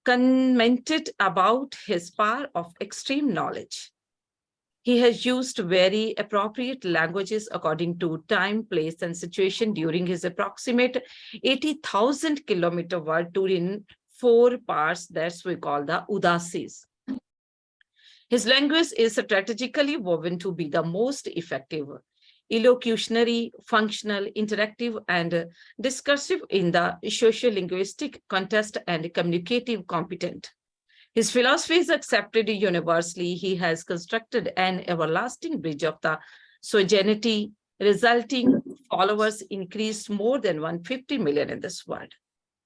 commented about his power of extreme knowledge. He has used very appropriate languages according to time, place, and situation during his approximate 80,000 kilometer world tour in 4 parts that we call the Udasis. His language is strategically woven to be the most effective, elocutionary, functional, interactive, and discursive in the socio-linguistic context and communicative competent. His philosophy is accepted universally. He has constructed an everlasting bridge of the sojournity, resulting followers increased more than 150 million in this world.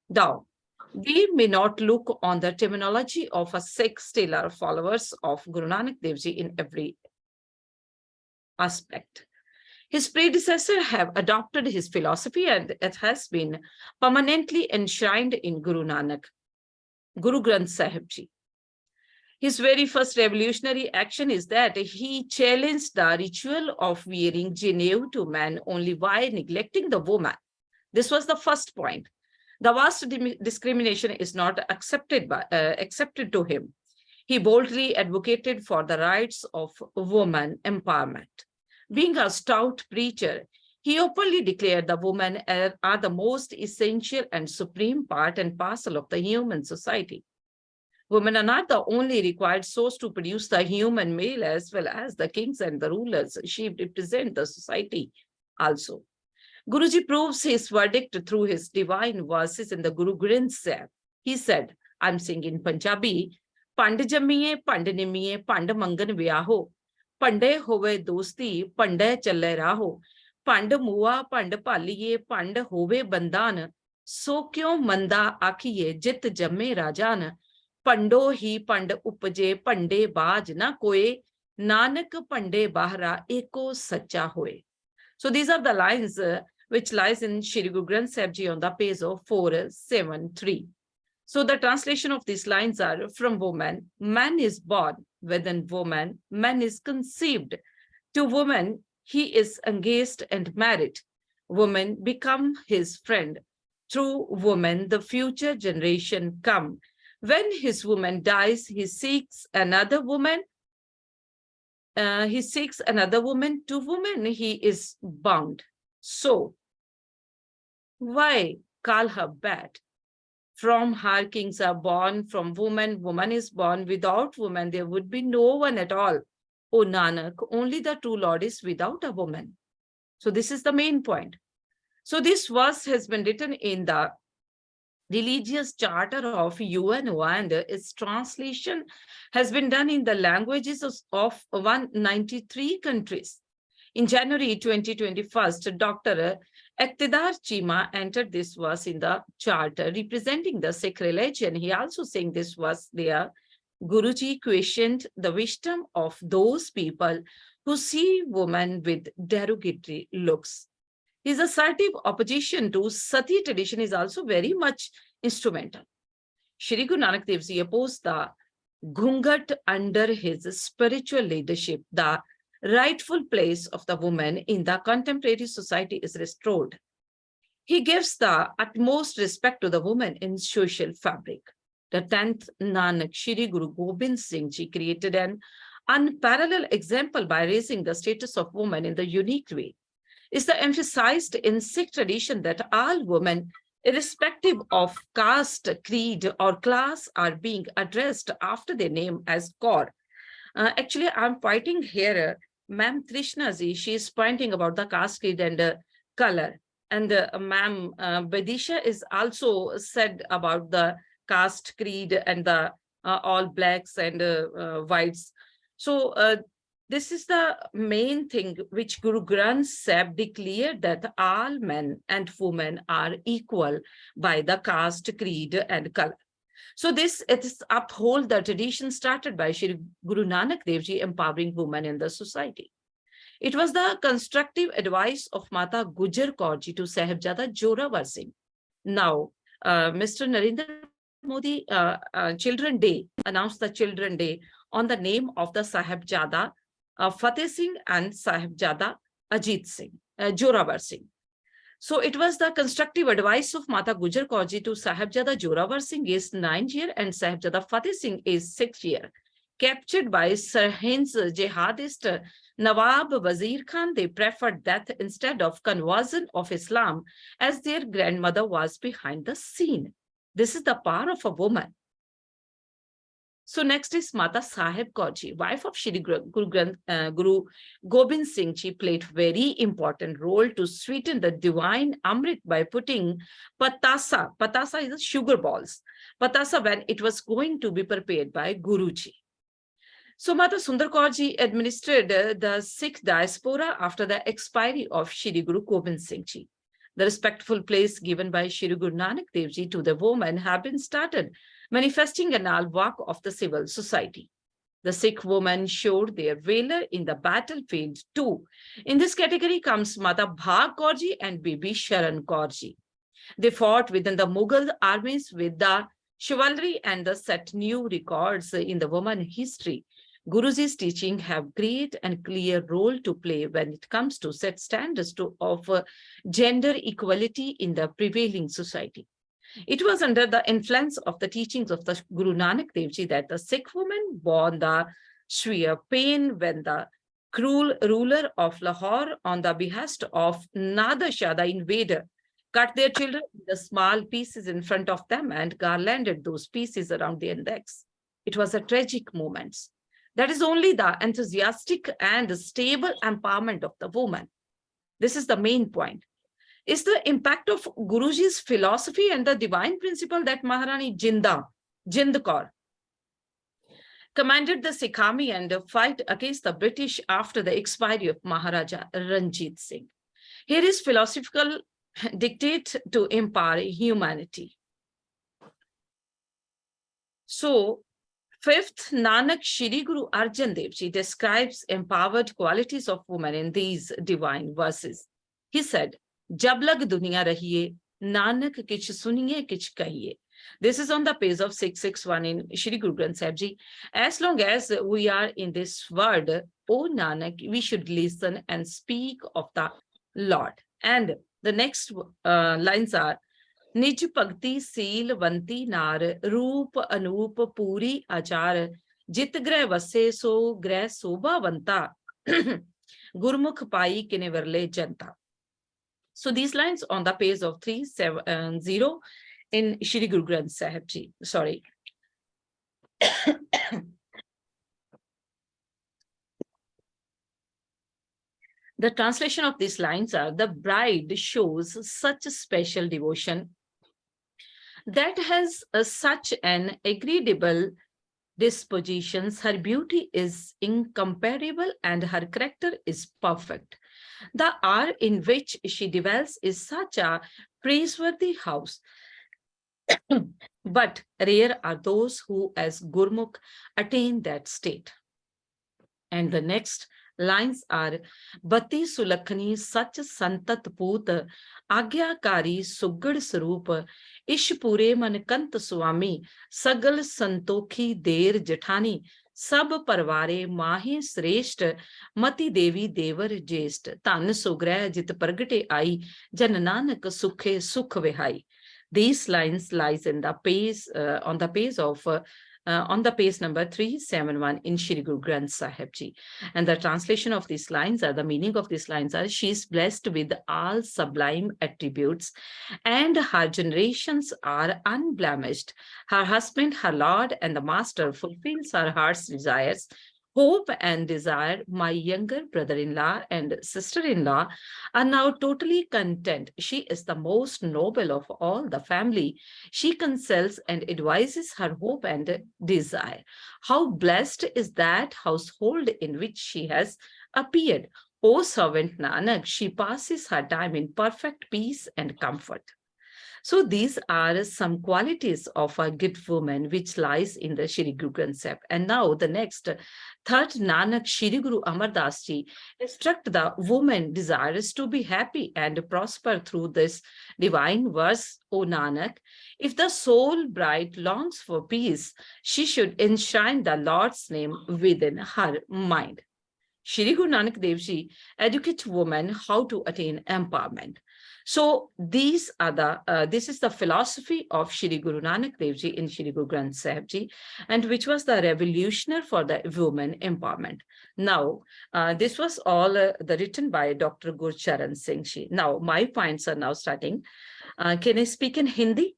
Now, we may not look on the terminology of a Sikh stellar followers of Guru Nanak Dev Ji in every aspect. His predecessors have adopted his philosophy and it has been permanently enshrined in Guru Nanak, Guru Granth Sahib Ji. His very first revolutionary action is that he challenged the ritual of wearing Jneu to men only while neglecting the woman. This was the first point. The vast discrimination is not accepted to him. He boldly advocated for the rights of woman empowerment. Being a stout preacher, he openly declared the women are the most essential and supreme part and parcel of the human society. Women are not the only required source to produce the human male as well as the kings and the rulers. She represents the society also. Guruji proves his verdict through his divine verses in the Guru Granth Sahib. He said, I'm saying in Punjabi, Pand jamiye, pand nimiye, pand mangan vyaho, pande hove dosti, pande challe raho, pand mua, pand paliye, pand hove bandan, so kyo manda akhiye, jit jamme rajan, pando hi pand upje, pande baaj na koe, nanak pande bahra, eko sacha hoye. So these are the lines which lies in Shri Guru Granth Sahib Ji on the page of 473. So the translation of these lines are from woman, man is born, within woman, man is conceived. To woman, he is engaged and married. Woman become his friend. Through woman, the future generation come. When his woman dies, he seeks another woman. To woman, he is bound. So, why call her bad? From her kings are born, from woman, woman is born. Without woman, there would be no one at all. O Nanak, only the true Lord is without a woman. So this is the main point. So this verse has been written in the religious charter of UNO and its translation has been done in the languages of 193 countries. In January 2021, Dr. Iqtidar Chima entered this verse in the charter representing the Sikh religion. He also saying this verse there. Guruji questioned the wisdom of those people who see women with derogatory looks. His assertive opposition to Sati tradition is also very much instrumental. Shri Guru Nanak Dev Ji opposed the Ghungat under his spiritual leadership. The rightful place of the woman in the contemporary society is restored. He gives the utmost respect to the woman in social fabric. The 10th Nanak, Shri Guru Gobind Singh Ji, created an unparalleled example by raising the status of women in the unique way. Is the emphasized in Sikh tradition that all women, irrespective of caste, creed, or class, are being addressed after their name as Kaur. Actually, I'm pointing here, Ma'am Trishna ji, she is pointing about the caste, creed, and color. And Ma'am Bedisha is also said about the caste, creed, and the all blacks and whites. So this is the main thing which Guru Granth Sahib declared, that all men and women are equal by the caste, creed, and color. So this it is uphold the tradition started by Shri Guru Nanak Dev Ji, empowering women in the society. It was the constructive advice of Mata Gujar Kaur Ji to Sahibzada Jorawar Singh. Now, Mr. Narendra Modi Children Day announced the Children Day on the name of the Sahibzada Fateh Singh and Sahibzada Ajit Singh, Jorawar Singh. So it was the constructive advice of Mata Gujar Kaur Ji to Sahibzada Jorawar Singh, is 9 year, and Sahibzada Fateh Singh is 6 year. Captured by Sirhind's jihadist Nawab Wazir Khan, they preferred death instead of conversion of Islam, as their grandmother was behind the scene. This is the power of a woman. So next is Mata Sahib Kaur Ji, wife of Shri Guru Gobind Singh Ji, played very important role to sweeten the divine Amrit by putting patasa. Patasa is sugar balls. Patasa when it was going to be prepared by Guru Ji. So Mata Sundar Kaur Ji administered the Sikh diaspora after the expiry of Shri Guru Gobind Singh Ji. The respectful place given by Shri Guru Nanak Dev Ji to the woman have been started, manifesting an outwork of the civil society. The Sikh women showed their valor in the battlefield too. In this category comes Mata Bhag Kaur Ji and Bibi Sharan Kaur Ji. They fought within the Mughal armies with the chivalry and set new records in the woman history. Guruji's teaching have great and clear role to play when it comes to set standards of gender equality in the prevailing society. It was under the influence of the teachings of the Guru Nanak Dev Ji that the Sikh woman bore the sheer pain when the cruel ruler of Lahore, on the behest of Nader Shah, the invader, cut their children into small pieces in front of them and garlanded those pieces around their necks. It was a tragic moment. That is only the enthusiastic and stable empowerment of the woman. This is the main point. Is the impact of Guruji's philosophy and the divine principle that Maharani Jind Kaur commanded the Sikh army and fight against the British after the expiry of Maharaja Ranjit Singh. Here is philosophical dictate to empower humanity. So, 5th Nanak Shri Guru Arjan Dev Ji describes empowered qualities of women in these divine verses. He said, Jab lag duniya rahiye, Nanak kich suniye kich kahiye. This is on the page of 661 in Shri Guru Granth Sahib Ji. As long as we are in this world, O Nanak, we should listen and speak of the Lord. And the next lines are, Nij Bhakti Seal Vanti Nar, Roop Anup Puri Achar, Jit Greh Vasse So Greh Sobha Vanta, Gurmukh Pai Kine Varle Janta. So these lines on the page of 370 in Shri Guru Granth Sahib Ji. Sorry. The translation of these lines are, the bride shows such a special devotion that has such an agreeable dispositions, her beauty is incomparable and her character is perfect. The hour in which she dwells is such a praiseworthy house. But rare are those who as Gurmukh attain that state. And the next lines are, Bati Sulakhani Sach Santat Poot, Agyakari Sugad Sarup, Ish Pure Man Kant Swami, Sagal Santokhi Der Jathani, सब परवारे माहे श्रेष्ठ मति देवी देवर ज्येष्ठ धन सुग्रह जित प्रगटे आई जन नानक सुखे सुख विहाई. These lines lies in the page on the page number 371 in Shri Guru Granth Sahib Ji. And the translation of these lines are, the meaning of these lines are, she is blessed with all sublime attributes and her generations are unblemished. Her husband, her Lord and the Master fulfills her heart's desires. Hope and desire, my younger brother-in-law and sister-in-law are now totally content. She is the most noble of all the family. She counsels and advises her hope and desire. How blessed is that household in which she has appeared. O servant Nanak, she passes her time in perfect peace and comfort. So these are some qualities of a good woman which lies in the Shri Guru Granth Sahib. And now the next, third Nanak Shri Guru Amar Das Ji instruct the woman desires to be happy and prosper through this divine verse. O Nanak, if the soul bride longs for peace, she should enshrine the Lord's name within her mind. Shri Guru Nanak Dev Ji educates women how to attain empowerment. So these are the this is the philosophy of Shri Guru Nanak Dev Ji in Shri Guru Granth Sahib Ji, and which was the revolutionary for the women empowerment. Now, this was all the written by Dr. Gurcharan Singh Ji. Now, my points are now starting. Can I speak in Hindi?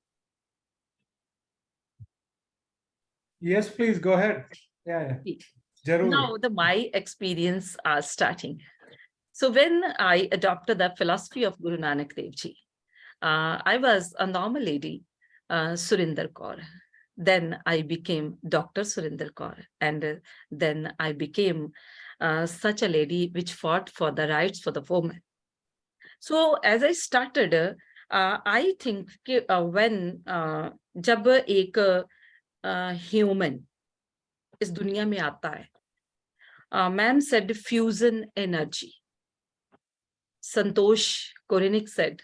Yes, please go ahead. Yeah. Jarur. Now, my experience are starting. So when I adopted the philosophy of Guru Nanak Dev Ji, I was a normal lady, Surinder Kaur. Then I became Dr. Surinder Kaur. And then I became such a lady which fought for the rights for the woman. So as I started, I think when jab ek human is दुनिया में आता है, ma'am said fusion energy. Santosh Korenik said,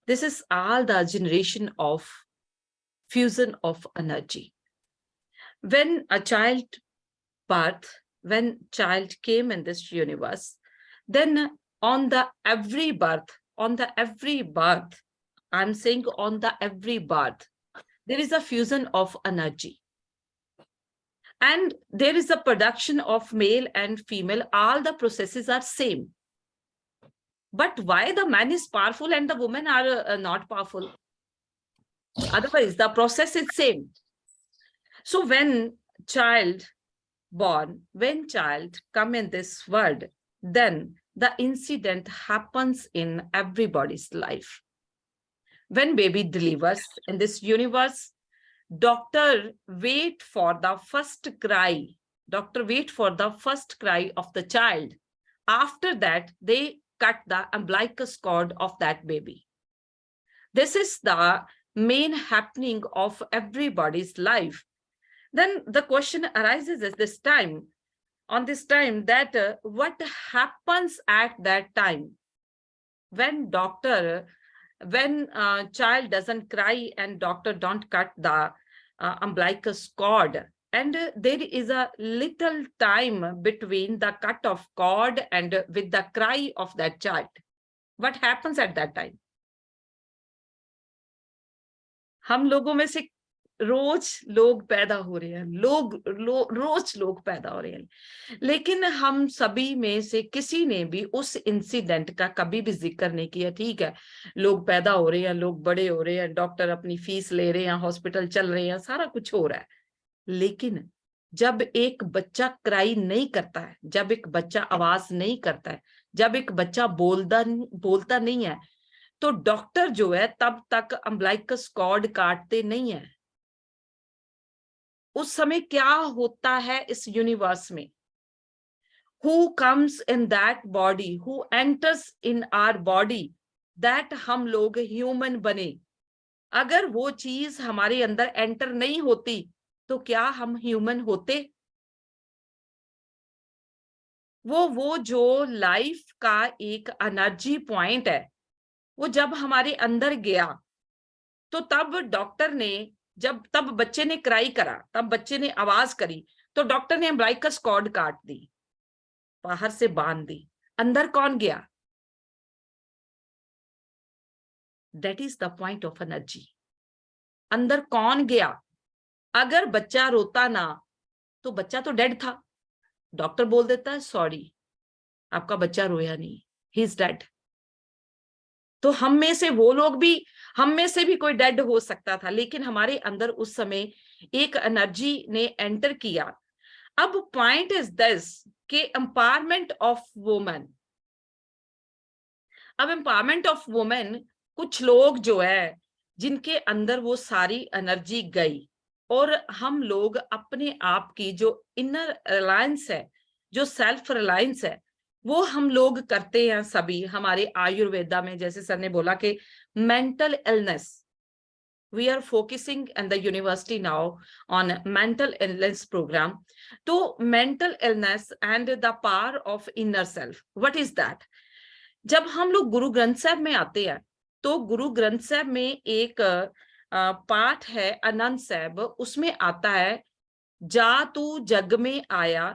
this is all the generation of fusion of energy. When a child birth, when child came in this universe, then on the every birth, I'm saying on the every birth, there is a fusion of energy. And there is a production of male and female, all the processes are same. But why the man is powerful and the women are not powerful? Otherwise, the process is same. So when child born, when child come in this world, then the incident happens in everybody's life. When baby delivers in this universe, doctor wait for the first cry. Doctor wait for the first cry of the child. After that, they cut the umbilicus cord of that baby. This is the main happening of everybody's life. Then the question arises at this time, on this time, that what happens at that time when child doesn't cry and doctor don't cut the umbilicus cord, and there is a little time between the cut of cord and with the cry of that child. What happens at that time? हम लोगों में से रोज लोग पैदा हो रहे हैं, रोज लोग पैदा हो रहे हैं, लेकिन हम सभी में से किसी ने भी उस इंसिडेंट का कभी भी जिक्र नहीं किया। ठीक है, लोग पैदा हो रहे हैं, लोग बड़े हो रहे हैं, डॉक्टर अपनी फीस ले रहे हैं, हॉस्पिटल चल रहे हैं, सारा कुछ हो रहा है, लेकिन जब एक बच्चा क्राई नहीं करता है, जब एक बच्चा आवाज नहीं करता है, जब एक बच्चा बोलता नहीं है, तो डॉक्टर जो है तब तक अम्बिलिकस कॉर्ड काटते नहीं है। उस समय क्या होता है इस यूनिवर्स में? Who comes in that body, who enters in our body, that हम लोग ह्यूमन बने। अगर वो चीज हमारे अंदर एंटर नहीं होती तो क्या हम ह्यूमन होते? वो जो लाइफ का एक एनर्जी पॉइंट है, वो जब हमारे अंदर गया तो तब डॉक्टर ने, तब बच्चे ने क्राई करा, तब बच्चे ने आवाज करी, तो डॉक्टर ने अम्बिलिकस कॉर्ड काट दी, बाहर से बांध दी, अंदर कौन गया? That is the point of energy. अंदर कौन गया? अगर बच्चा रोता ना तो बच्चा तो डेड था, डॉक्टर बोल देता है सॉरी आपका बच्चा रोया नहीं, ही इज डेड। तो हम में से वो लोग भी, हम में से भी कोई डेड हो सकता था, लेकिन हमारे अंदर उस समय एक एनर्जी ने एंटर किया। अब पॉइंट इज दिस कि एम्पावरमेंट ऑफ वुमेन, अब एम्पावरमेंट ऑफ वुमेन, कुछ लोग जो है जिनके अंदर वो सारी एनर्जी गई, और हम लोग अपने आप की जो इनर रिलायंस है, जो सेल्फ रिलायंस है, वो हम लोग करते हैं सभी। हमारे आयुर्वेदा में जैसे सर ने बोला कि mental illness, we are focusing in the university now on mental illness program. तो mental illness and the power of inner self, what is that? जब हम लोग गुरु ग्रंथ साहब में आते हैं तो गुरु ग्रंथ साहब में एक पाठ है आनंद साहब, उसमें आता है जा तू जग में आया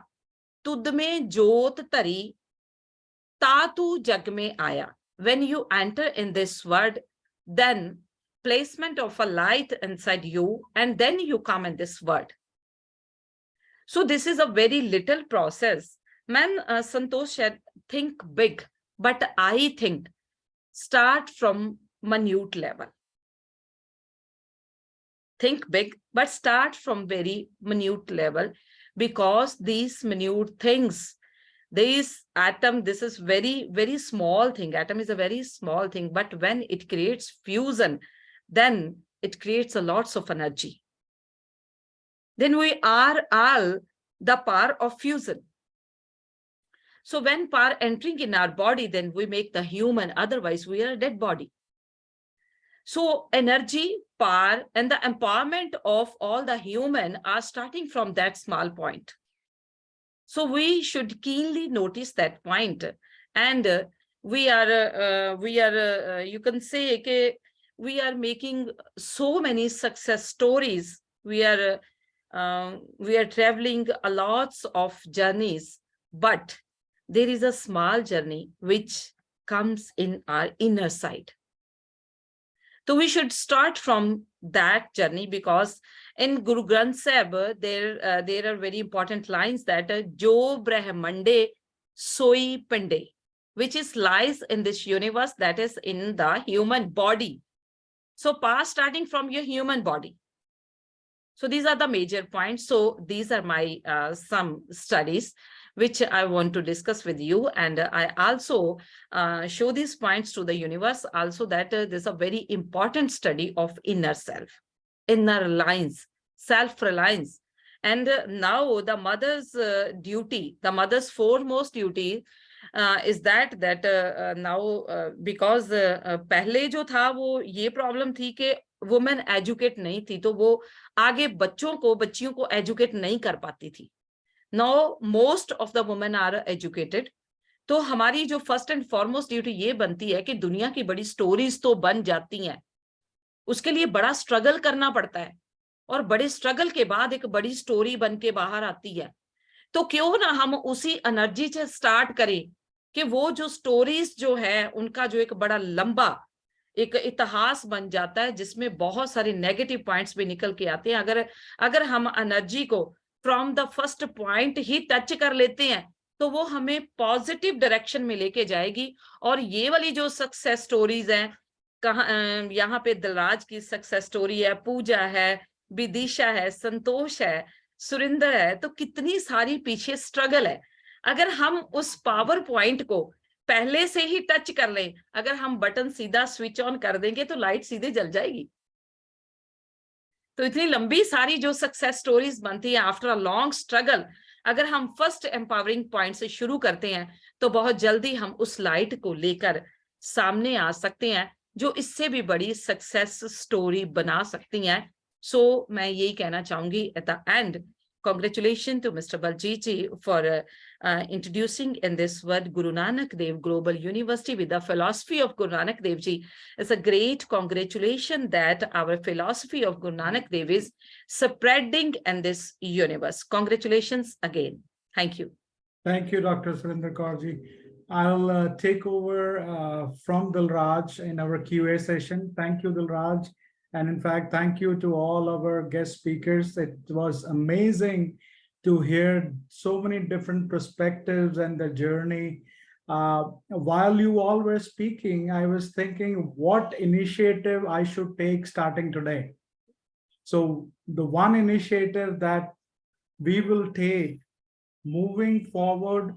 तुद में जोत तरी ता तू जग में आया। When you enter in this word, then placement of a light inside you, and then you come in this word. So this is a very little process. Man, Santosh said, think big, but I think start from minute level. Think big, but start from very minute level, because these minute things, this atom, this is very, very small thing. Atom is a very small thing, but when it creates fusion, then it creates a lots of energy. Then we are all the power of fusion. So when power entering in our body, then we make the human, otherwise we are a dead body. So energy, power, and the empowerment of all the human are starting from that small point. So we should keenly notice that point. And we are, you can say, okay, we are making so many success stories. We are traveling a lots of journeys, but there is a small journey which comes in our inner side. So we should start from that journey, because in Guru Granth Sahib, there are very important lines that Jo Brahmande Soi Pinde, which is lies in this universe, that is in the human body. So past starting from your human body. So these are the major points. So these are my some studies which I want to discuss with you. And I also show these points to the universe also, that there's a very important study of inner self, inner reliance, self-reliance. And now the mother's duty, the mother's foremost duty is that now because पहले जो था वो ये problem थी कि women educate नहीं थी, तो वो आगे बच्चों को, बच्चियों को एजुकेट नहीं कर पाती थी। Now most of the women are educated. तो हमारी जो फर्स्ट एंड फॉरमोस्ट ड्यूटी ये बनती है कि दुनिया की बड़ी स्टोरीज तो बन जाती हैं, उसके लिए बड़ा स्ट्रगल करना पड़ता है, और बड़े स्ट्रगल के बाद एक बड़ी स्टोरी बन के बाहर आती है। तो क्यों ना हम उसी एनर्जी से स्टार्ट करें कि वो जो स्टोरीज जो है उनका जो एक बड़ा लंबा एक इतिहास बन जाता है, जिसमें बहुत सारे नेगेटिव पॉइंट्स भी निकल के आते हैं। अगर हम एनर्जी को from the first point he touch कर लेते हैं तो वो हमें पॉजिटिव डायरेक्शन में लेके जाएगी। और ये वाली जो सक्सेस स्टोरीज हैं, कहाँ यहाँ पे दिलराज की सक्सेस स्टोरी है, पूजा है, विदिशा है, संतोष है, सुरिंदर है, तो कितनी सारी पीछे स्ट्रगल है। अगर हम उस पावर पॉइंट को पहले से ही टच कर लें, अगर हम बटन सीधा स्विच ऑन कर देंगे तो लाइट सीधे जल जाएगी। तो इतनी लंबी सारी जो सक्सेस स्टोरीज बनती है आफ्टर अ लॉन्ग स्ट्रगल, अगर हम फर्स्ट एम्पावरिंग पॉइंट से शुरू करते हैं तो बहुत जल्दी हम उस लाइट को लेकर सामने आ सकते हैं, जो इससे भी बड़ी सक्सेस स्टोरी बना सकती हैं। सो मैं यही कहना चाहूंगी at the end congratulations to Mr. Baljiji for introducing in this word Guru Nanak Dev Global University with the philosophy of Guru Nanak Dev Ji. It's a great congratulation that our philosophy of Guru Nanak Dev is spreading in this universe. Congratulations again. Thank you. Thank you, Dr. Surinder Kaurji. I'll take over from Dilraj in our QA session. Thank you, Dilraj. And in fact, thank you to all our guest speakers. It was amazing to hear so many different perspectives and the journey. While you all were speaking, I was thinking what initiative I should take starting today. So the one initiative that we will take moving forward,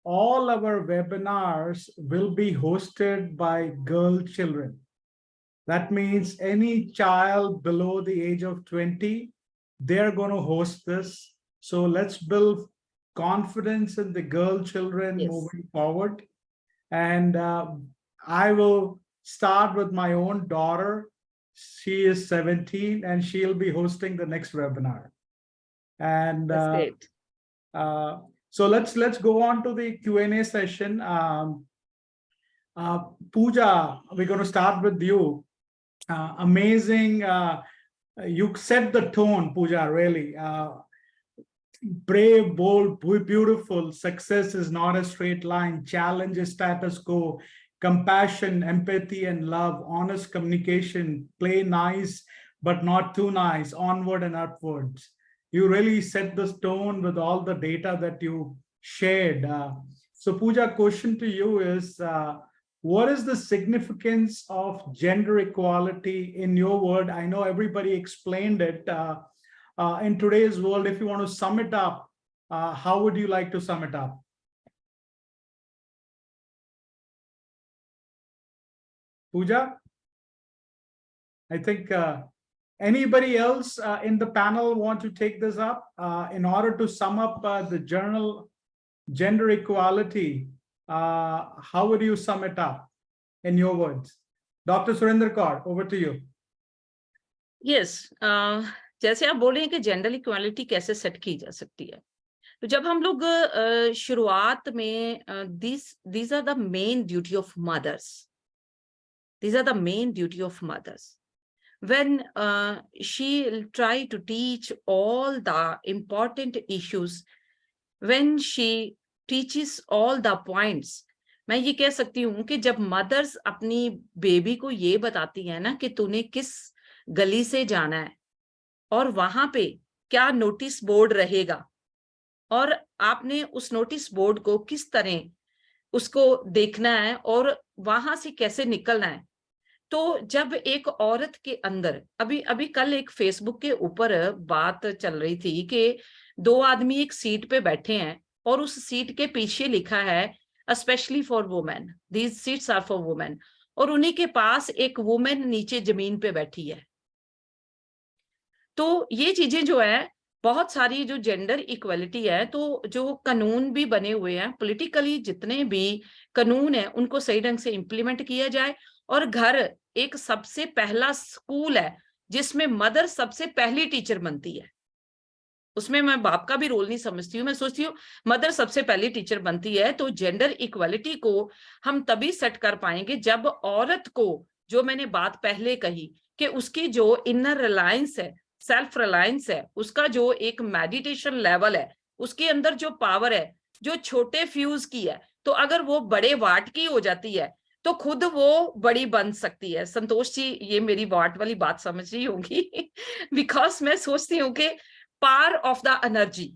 all our webinars will be hosted by girl children. That means any child below the age of 20, they're going to host this. So let's build confidence in the girl children moving forward. And I will start with my own daughter. She is 17 and she'll be hosting the next webinar. And That's great. so let's go on to the Q&A session. Pooja, we're going to start with you. Amazing. You set the tone, Pooja, really. Brave, bold, beautiful. Success is not a straight line. Challenge is status quo. Compassion, empathy, and love. Honest communication. Play nice, but not too nice. Onward and upwards. You really set the tone with all the data that you shared. So Pooja, question to you is, what is the significance of gender equality in your word? I know everybody explained it. In today's world, if you want to sum it up, how would you like to sum it up? Pooja? I think anybody else in the panel want to take this up in order to sum up the journal gender equality? How would you sum it up in your words? Dr. Surinder Kaur, over to you. Yes, जैसे आप बोल रहे हैं कि gender equality कैसे set की जा सकती है, तो जब हम लोग शुरुआत में these are the main duty of mothers. These are the main duty of mothers. When she try to teach all the important issues, when she teaches all the points, मैं ये कह सकती हूँ कि जब मदर्स अपनी बेबी को ये बताती है ना कि तूने किस गली से जाना है और वहां पे क्या नोटिस बोर्ड रहेगा और आपने उस नोटिस बोर्ड को किस तरह उसको देखना है और वहां से कैसे निकलना है, तो जब एक औरत के अंदर अभी कल एक फेसबुक के ऊपर बात चल रही थी कि दो आदमी एक सीट पे बैठे हैं और उस सीट के पीछे लिखा है specially for women, these seats are for women, और उन्हीं के पास एक वुमेन नीचे जमीन पे बैठी है। तो ये चीजें जो है बहुत सारी जो जेंडर इक्वलिटी है, तो जो कानून भी बने हुए हैं पॉलिटिकली, जितने भी कानून है उनको सही ढंग से इम्प्लीमेंट किया जाए, और घर एक सबसे पहला स्कूल है जिसमें मदर सबसे पहली टीचर बनती है। उसमें मैं बाप का भी रोल नहीं समझती हूँ, मैं सोचती हूँ मदर सबसे पहली टीचर बनती है। तो जेंडर इक्वालिटी को हम तभी सेट कर पाएंगे जब औरत को, जो मैंने बात पहले कही कि उसकी जो इनर रिलायंस है, सेल्फ रिलायंस है, उसका जो एक मेडिटेशन लेवल है, उसके अंदर जो पावर है, जो छोटे फ्यूज की है, तो अगर वो बड़े वाट की हो जाती है तो खुद वो बड़ी बन सकती है। संतोष जी ये मेरी वाट वाली बात समझ रही होंगी बिकॉज मैं सोचती हूँ कि पावर ऑफ द एनर्जी,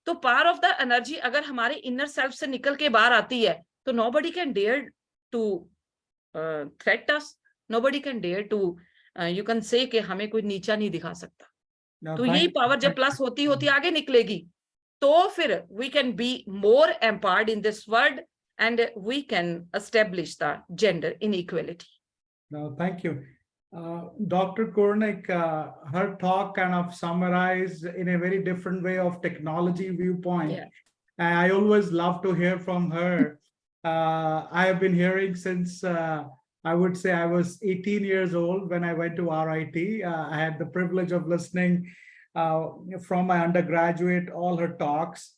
तो पावर ऑफ द एनर्जी अगर हमारे इनर सेल्फ से निकल के बाहर आती है तो nobody can dare to threat us, nobody can dare to you can say कि हमें कोई नीचा नहीं दिखा सकता। तो यही पावर जब प्लस होती होती आगे निकलेगी तो फिर we can be more empowered in this world and we can establish the gender inequality. No, thank you. Dr. Kornick, her talk kind of summarized in a very different way of technology viewpoint. Yeah. And I always love to hear from her. I have been hearing since I would say I was 18 years old when I went to RIT. I had the privilege of listening from my undergraduate, all her talks.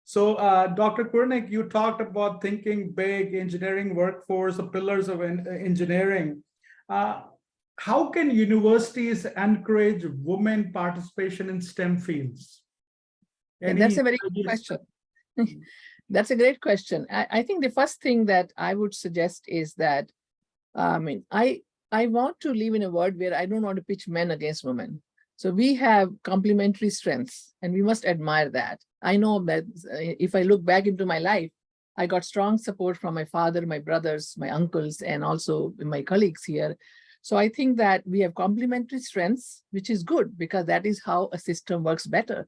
So Dr. Kurnik, you talked about thinking big, engineering workforce, the pillars of engineering. How can universities encourage women participation in STEM fields? And that's a very good question. That's a great question. I think the first thing that I would suggest is that, I want to live in a world where I don't want to pitch men against women. So we have complementary strengths and we must admire that. I know that if I look back into my life, I got strong support from my father, my brothers, my uncles, and also my colleagues here. So I think that we have complementary strengths, which is good because that is how a system works better.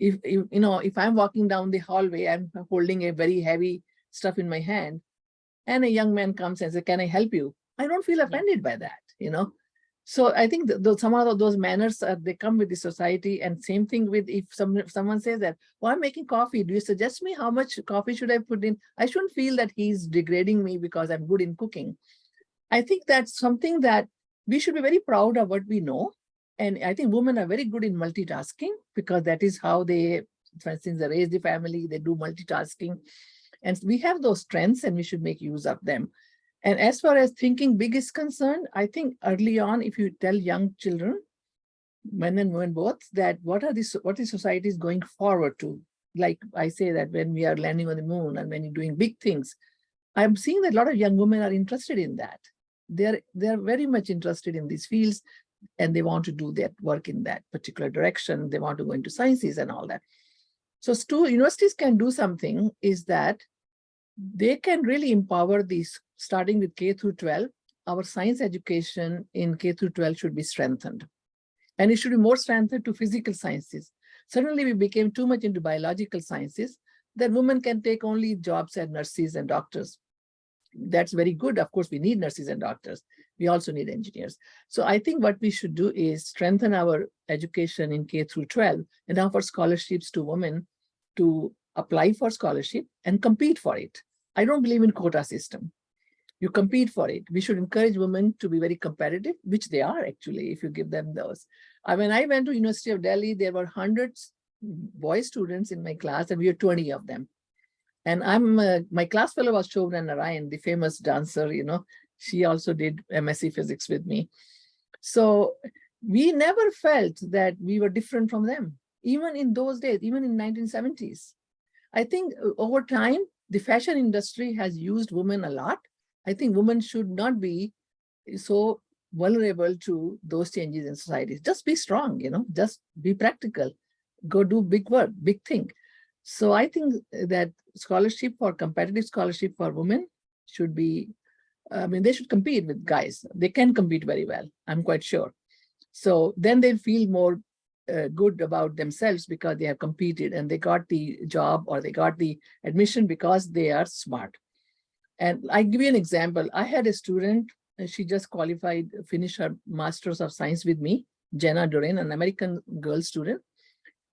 If I'm walking down the hallway, I'm holding a very heavy stuff in my hand, and a young man comes and says, "Can I help you?" I don't feel offended by that, So I think some of those manners, they come with the society. And same thing with if someone says that, "Well, I'm making coffee. Do you suggest me how much coffee should I put in?" I shouldn't feel that he's degrading me because I'm good in cooking. I think that's something that we should be very proud of what we know. And I think women are very good in multitasking because that is how they, for instance, they raise the family, they do multitasking. And we have those strengths and we should make use of them. And as far as thinking big is concerned, I think early on, if you tell young children, men and women both, that what is society is going forward to, like I say that when we are landing on the moon and when you're doing big things, I'm seeing that a lot of young women are interested in that. They're very much interested in these fields and they want to do that work in that particular direction. They want to go into sciences and all that. So universities can do something is that they can really empower these, starting with K through 12. Our science education in K through 12 should be strengthened. And it should be more strengthened to physical sciences. Suddenly we became too much into biological sciences, that women can take only jobs as nurses and doctors. That's very good. Of course, we need nurses and doctors. We also need engineers. So I think what we should do is strengthen our education in K through 12 and offer scholarships to women to apply for scholarship and compete for it. I don't believe in quota system. You compete for it. We should encourage women to be very competitive, which they are actually, if you give them those. When I went to University of Delhi, there were hundreds boy students in my class and we were 20 of them. And my class fellow was Shobna Narayan, the famous dancer, she also did MSc physics with me. So we never felt that we were different from them, even in those days, even in 1970s. I think over time, the fashion industry has used women a lot. I think women should not be so vulnerable to those changes in society. Just be strong, just be practical, go do big work, big thing. So I think that competitive scholarship for women should be, they should compete with guys. They can compete very well, I'm quite sure. So then they feel more good about themselves because they have competed and they got the job or they got the admission because they are smart. And I give you an example. I had a student, she just qualified, finished her Masters of Science with me, Jenna Duran, an American girl student.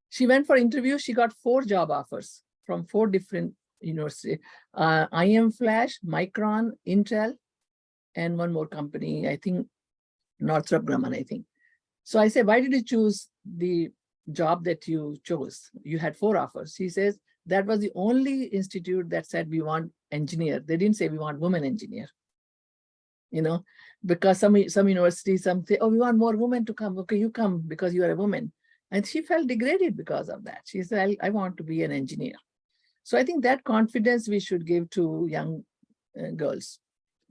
She went for interview. She got 4 job offers from 4 different universities. IM Flash, Micron, Intel, and one more company, I think Northrop Grumman, I think. So I said, why did you choose the job that you chose? You had 4 offers. She says, that was the only institute that said we want engineer. They didn't say we want women engineer. Because some universities, some say, oh, we want more women to come. Okay, you come because you are a woman. And she felt degraded because of that. She said, I want to be an engineer. So I think that confidence we should give to young girls,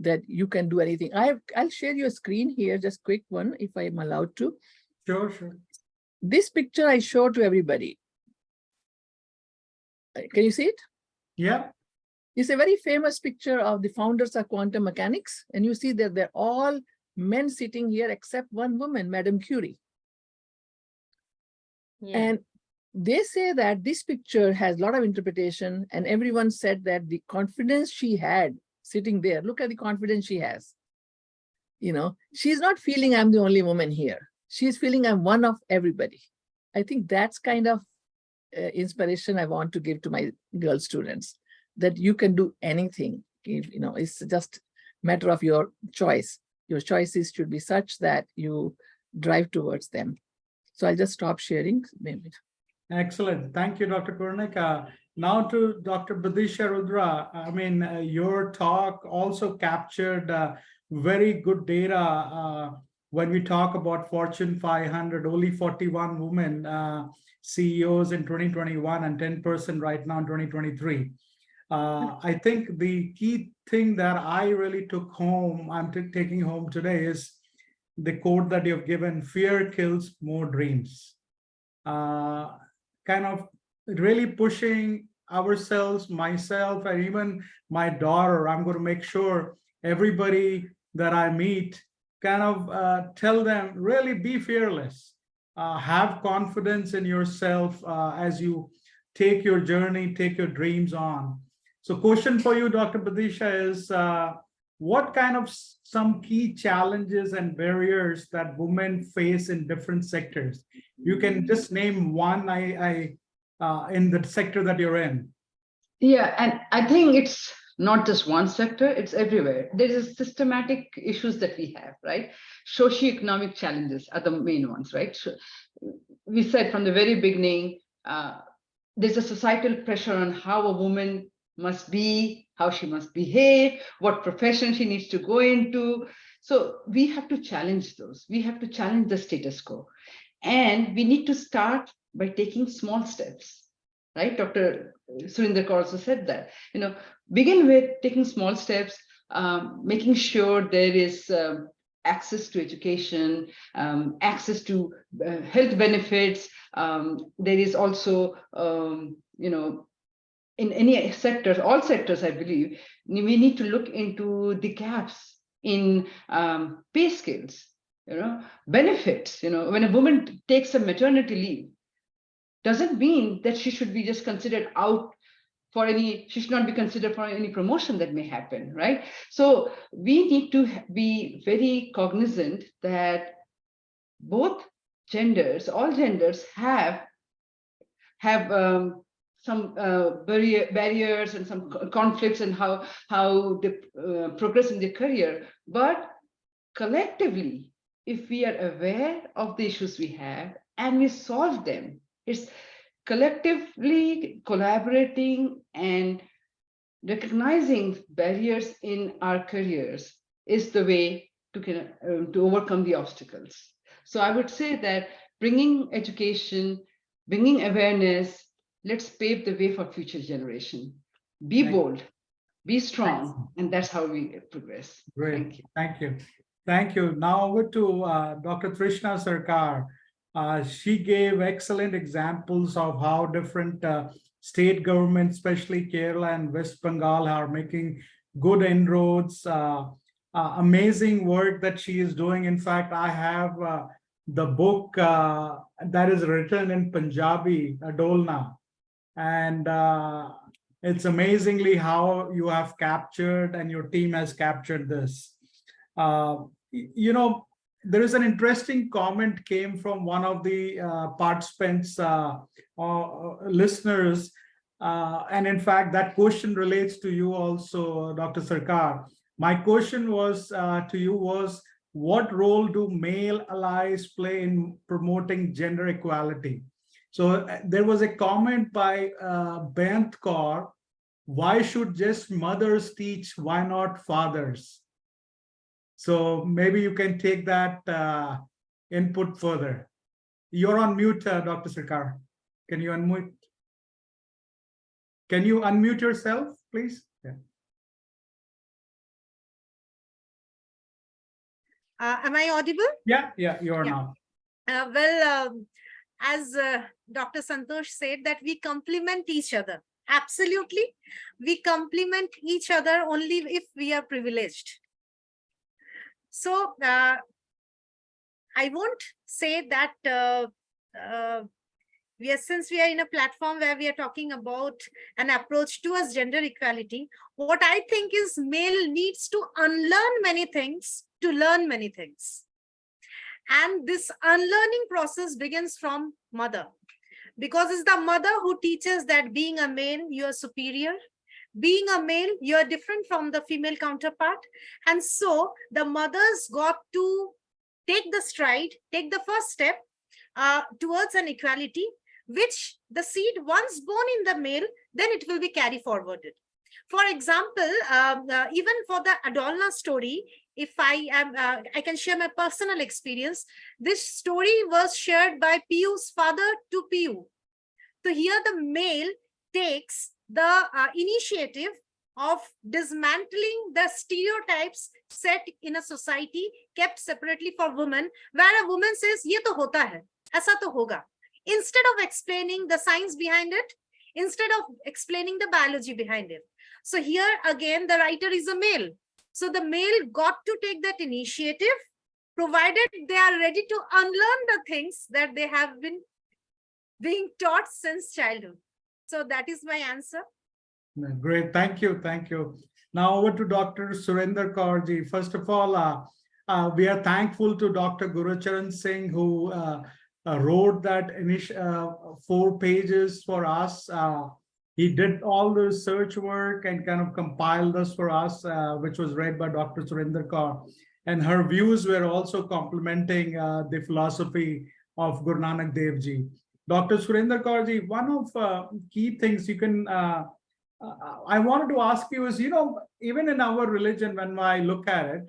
that you can do anything. I'll share your screen here, just quick one, if I'm allowed to. Sure. This picture I show to everybody. Can you see it? Yeah. It's a very famous picture of the founders of quantum mechanics. And you see that they're all men sitting here except one woman, Madame Curie. Yeah. And they say that this picture has a lot of interpretation, and everyone said that the confidence she had sitting there, look at the confidence she has. She's not feeling I'm the only woman here. She's feeling I'm one of everybody. I think that's kind of inspiration I want to give to my girl students, that you can do anything. It's just a matter of your choice. Your choices should be such that you drive towards them. So I'll just stop sharing maybe. Excellent. Thank you, Dr. Purnik. Now to Dr. Badisha Rudra. I mean, your talk also captured very good data when we talk about Fortune 500, only 41 women CEOs in 2021 and 10% right now in 2023. I think the key thing that I really took home, I'm taking home today is the quote that you've given: fear kills more dreams. Kind of really pushing ourselves, myself, and even my daughter. I'm going to make sure everybody that I meet kind of tell them, really be fearless. Have confidence in yourself as you take your journey, take your dreams on. So question for you, Dr. Badisha, is what kind of some key challenges and barriers that women face in different sectors? You can just name one in the sector that you're in. Yeah, and I think it's not just one sector, it's everywhere. There is systematic issues that we have, right? Socioeconomic challenges are the main ones, right? So we said from the very beginning, there's a societal pressure on how a woman must be, how she must behave, what profession she needs to go into. So we have to challenge those. We have to challenge the status quo. And we need to start by taking small steps, right? Dr. Surinder Kaur also said that, begin with taking small steps, making sure there is access to education, access to health benefits. There is also, in any sectors, all sectors, I believe, we need to look into the gaps in pay scales, benefits. When a woman takes a maternity leave, doesn't mean that she should be just considered out for any, she should not be considered for any promotion that may happen, right? So we need to be very cognizant that both genders, all genders have some barriers and some conflicts and how they progress in their career. But collectively, if we are aware of the issues we have and we solve them, it's collectively collaborating and recognizing barriers in our careers is the way to overcome the obstacles. So I would say that bringing education, bringing awareness, let's pave the way for future generation. Be bold, be strong, and that's how we progress. Great. Thank you. Thank you. Thank you. Now over to Dr. Trishna Sarkar. She gave excellent examples of how different state governments, especially Kerala and West Bengal, are making good inroads. Amazing work that she is doing. In fact, I have the book that is written in Punjabi, Adolna. And it's amazingly how you have captured and your team has captured this. There is an interesting comment came from one of the participants or listeners. And in fact, that question relates to you also, Dr. Sarkar. My question was to you was, what role do male allies play in promoting gender equality? So there was a comment by Bent Kaur, why should just mothers teach, why not fathers? So maybe you can take that input further. You're on mute, Dr. Sarkar. Can you unmute? Can you unmute yourself, please? Yeah. Am I audible? Yeah, you are now. As Dr. Santosh said, that we complement each other. Absolutely. We complement each other only if we are privileged. So I won't say that since we are in a platform where we are talking about an approach towards gender equality, what I think is male needs to unlearn many things to learn many things. And this unlearning process begins from mother, because it's the mother who teaches that being a male, you are superior. Being a male, you are different from the female counterpart. And so the mothers got to take the stride, take the first step towards an equality, which the seed once born in the male, then it will be carry forwarded. For example, even for the Adolna story, if I can share my personal experience. This story was shared by Piyu's father to Piyu. So here the male takes the initiative of dismantling the stereotypes set in a society kept separately for women, where a woman says, "Ye to hota hai, aisa to hoga." Instead of explaining the science behind it, instead of explaining the biology behind it. So here again, the writer is a male. So the male got to take that initiative, provided they are ready to unlearn the things that they have been being taught since childhood. So that is my answer. Great, thank you, thank you. Now over to Dr. Surinder Kaurji. First of all, we are thankful to Dr. Gurucharan Singh, who wrote that 4 pages for us. He did all the research work and kind of compiled this for us, which was read by Dr. Surinder Kaur. And her views were also complementing the philosophy of Guru Nanak Dev Ji. Dr. Surinder Kaurji, one of key things you can, I wanted to ask you is, even in our religion, when I look at it,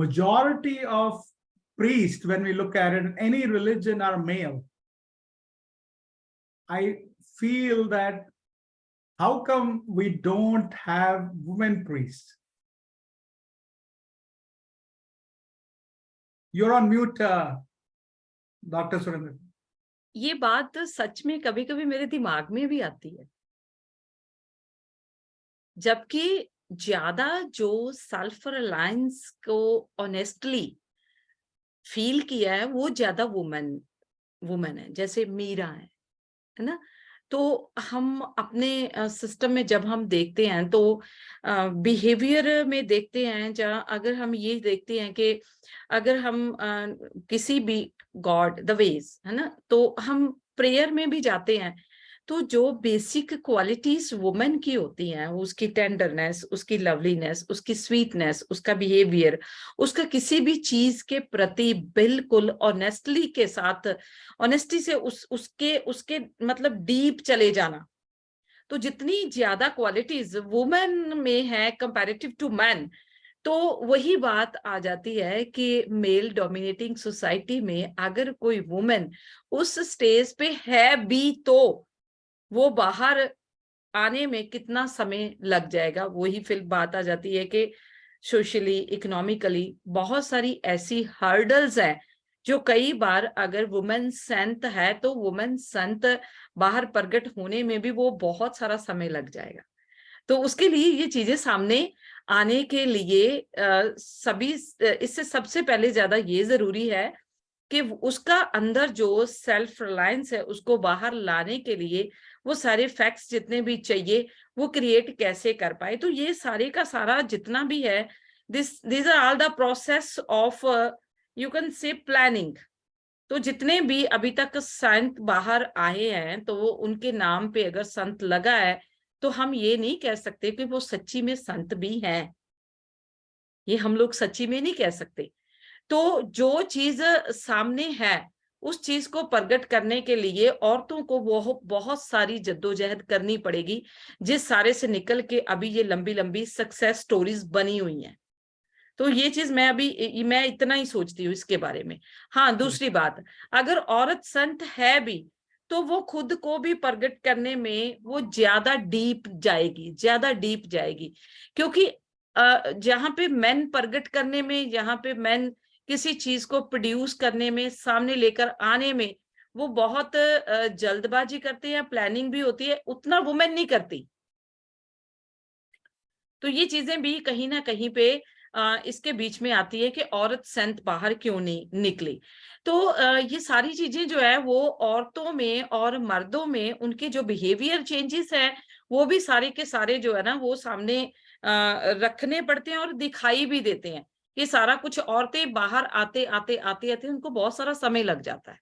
majority of priests, when we look at it, in any religion are male. I feel that how come we don't have women priests? You're on mute, Dr. Surinder. ये बात सच में कभी कभी मेरे दिमाग में भी आती है, जबकि ज्यादा जो सेल्फ रिलायंस को ऑनेस्टली फील किया है वो ज्यादा वुमेन है, जैसे मीरा है ना। तो हम अपने सिस्टम में जब हम देखते हैं तो बिहेवियर में देखते हैं, जहाँ अगर हम ये देखते हैं कि अगर हम किसी भी गॉड द वेज है ना, तो हम प्रेयर में भी जाते हैं, तो जो बेसिक क्वालिटीज वुमेन की होती हैं, उसकी टेंडरनेस, उसकी लवलीनेस, उसकी स्वीटनेस, उसका बिहेवियर, उसका किसी भी चीज के प्रति बिल्कुल ऑनेस्टली के साथ, ऑनेस्टी से उसके मतलब डीप चले जाना। तो जितनी ज्यादा क्वालिटीज वुमेन में है कंपैरेटिव टू मैन, तो वही बात आ जाती है कि मेल डोमिनेटिंग सोसाइटी में अगर कोई वुमेन उस स्टेज पे है भी तो वो बाहर आने में कितना समय लग जाएगा। वही फिर बात आ जाती है कि सोशली, इकोनॉमिकली बहुत सारी ऐसी हर्डल्स हैं जो कई बार अगर वुमेन संत है तो वुमेन संत बाहर प्रकट होने में भी वो बहुत सारा समय लग जाएगा। तो उसके लिए ये चीजें सामने आने के लिए इससे सबसे पहले ज्यादा ये जरूरी है कि उसका अंदर जो सेल्फ रिलायंस है उसको बाहर लाने के लिए वो सारे फैक्ट्स जितने भी चाहिए वो क्रिएट कैसे कर पाए। तो ये सारे का सारा जितना भी है, these are all the process of you can say planning। तो जितने भी अभी तक संत बाहर आए हैं तो वो उनके नाम पे अगर संत लगा है तो हम ये नहीं कह सकते कि वो सच्ची में संत भी हैं, ये हम लोग सच्ची में नहीं कह सकते। तो जो चीज सामने है उस चीज को प्रकट करने के लिए औरतों को बहुत सारी जद्दोजहद करनी पड़ेगी, जिस सारे से निकल के अभी ये लंबी लंबी सक्सेस स्टोरीज बनी हुई हैं। तो ये चीज मैं इतना ही सोचती हूँ इसके बारे में। हाँ, दूसरी बात, अगर औरत संत है भी तो वो खुद को भी प्रकट करने में वो ज्यादा डीप जाएगी, क्योंकि जहाँ पे मैन प्रकट करने में, जहाँ पे मैन किसी चीज को प्रोड्यूस करने में, सामने लेकर आने में वो बहुत जल्दबाजी करते हैं, प्लानिंग भी होती है, उतना वुमेन नहीं करती। तो ये चीजें भी कहीं ना कहीं पे इसके बीच में आती है कि औरत संत बाहर क्यों नहीं निकली। तो ये सारी चीजें जो है वो औरतों में और मर्दों में उनके जो बिहेवियर चेंजेस है वो भी सारे के सारे जो है ना वो सामने रखने पड़ते हैं और दिखाई भी देते हैं। ये सारा कुछ औरतें बाहर आते उनको बहुत सारा समय लग जाता है।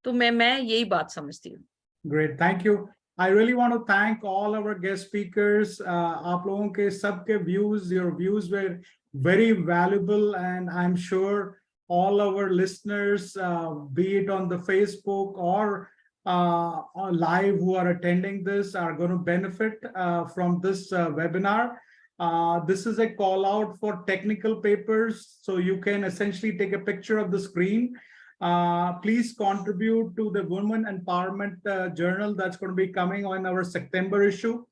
तो मैं यही बात समझती हूँ। Great, thank you. I really want to thank all our guest speakers. आप लोगों के सबके views, your views were very valuable, and I'm sure all our listeners, be it on the Facebook or live who are attending this, are going to benefit from this webinar. This is a call out for technical papers, so you can essentially take a picture of the screen. Please contribute to the Women Empowerment Journal that's going to be coming on our September issue.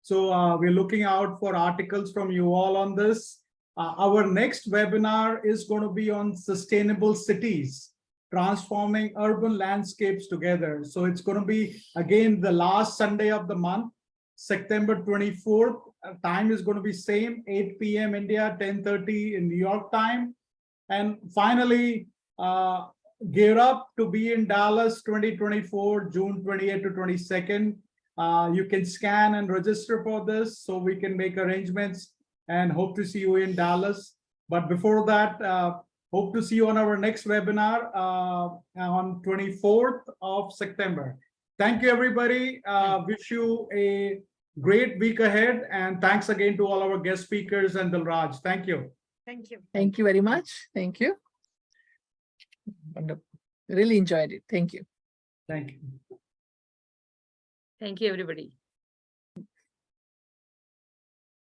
So we're looking out for articles from you all on this. Our next webinar is going to be on sustainable cities, transforming urban landscapes together. So it's going to be, again, the last Sunday of the month, September 24th. Time is going to be same, 8 p.m. India, 10:30 in New York time. And finally, gear up to be in Dallas 2024, June 28th to 22nd. You can scan and register for this so we can make arrangements, and hope to see you in Dallas. But before that, hope to see you on our next webinar on 24th of September. Thank you, everybody. Wish you a great week ahead. And thanks again to all our guest speakers and Dilraj. Thank you. Thank you. Thank you very much. Thank you. Wonderful. Really enjoyed it. Thank you. Thank you. Thank you, everybody.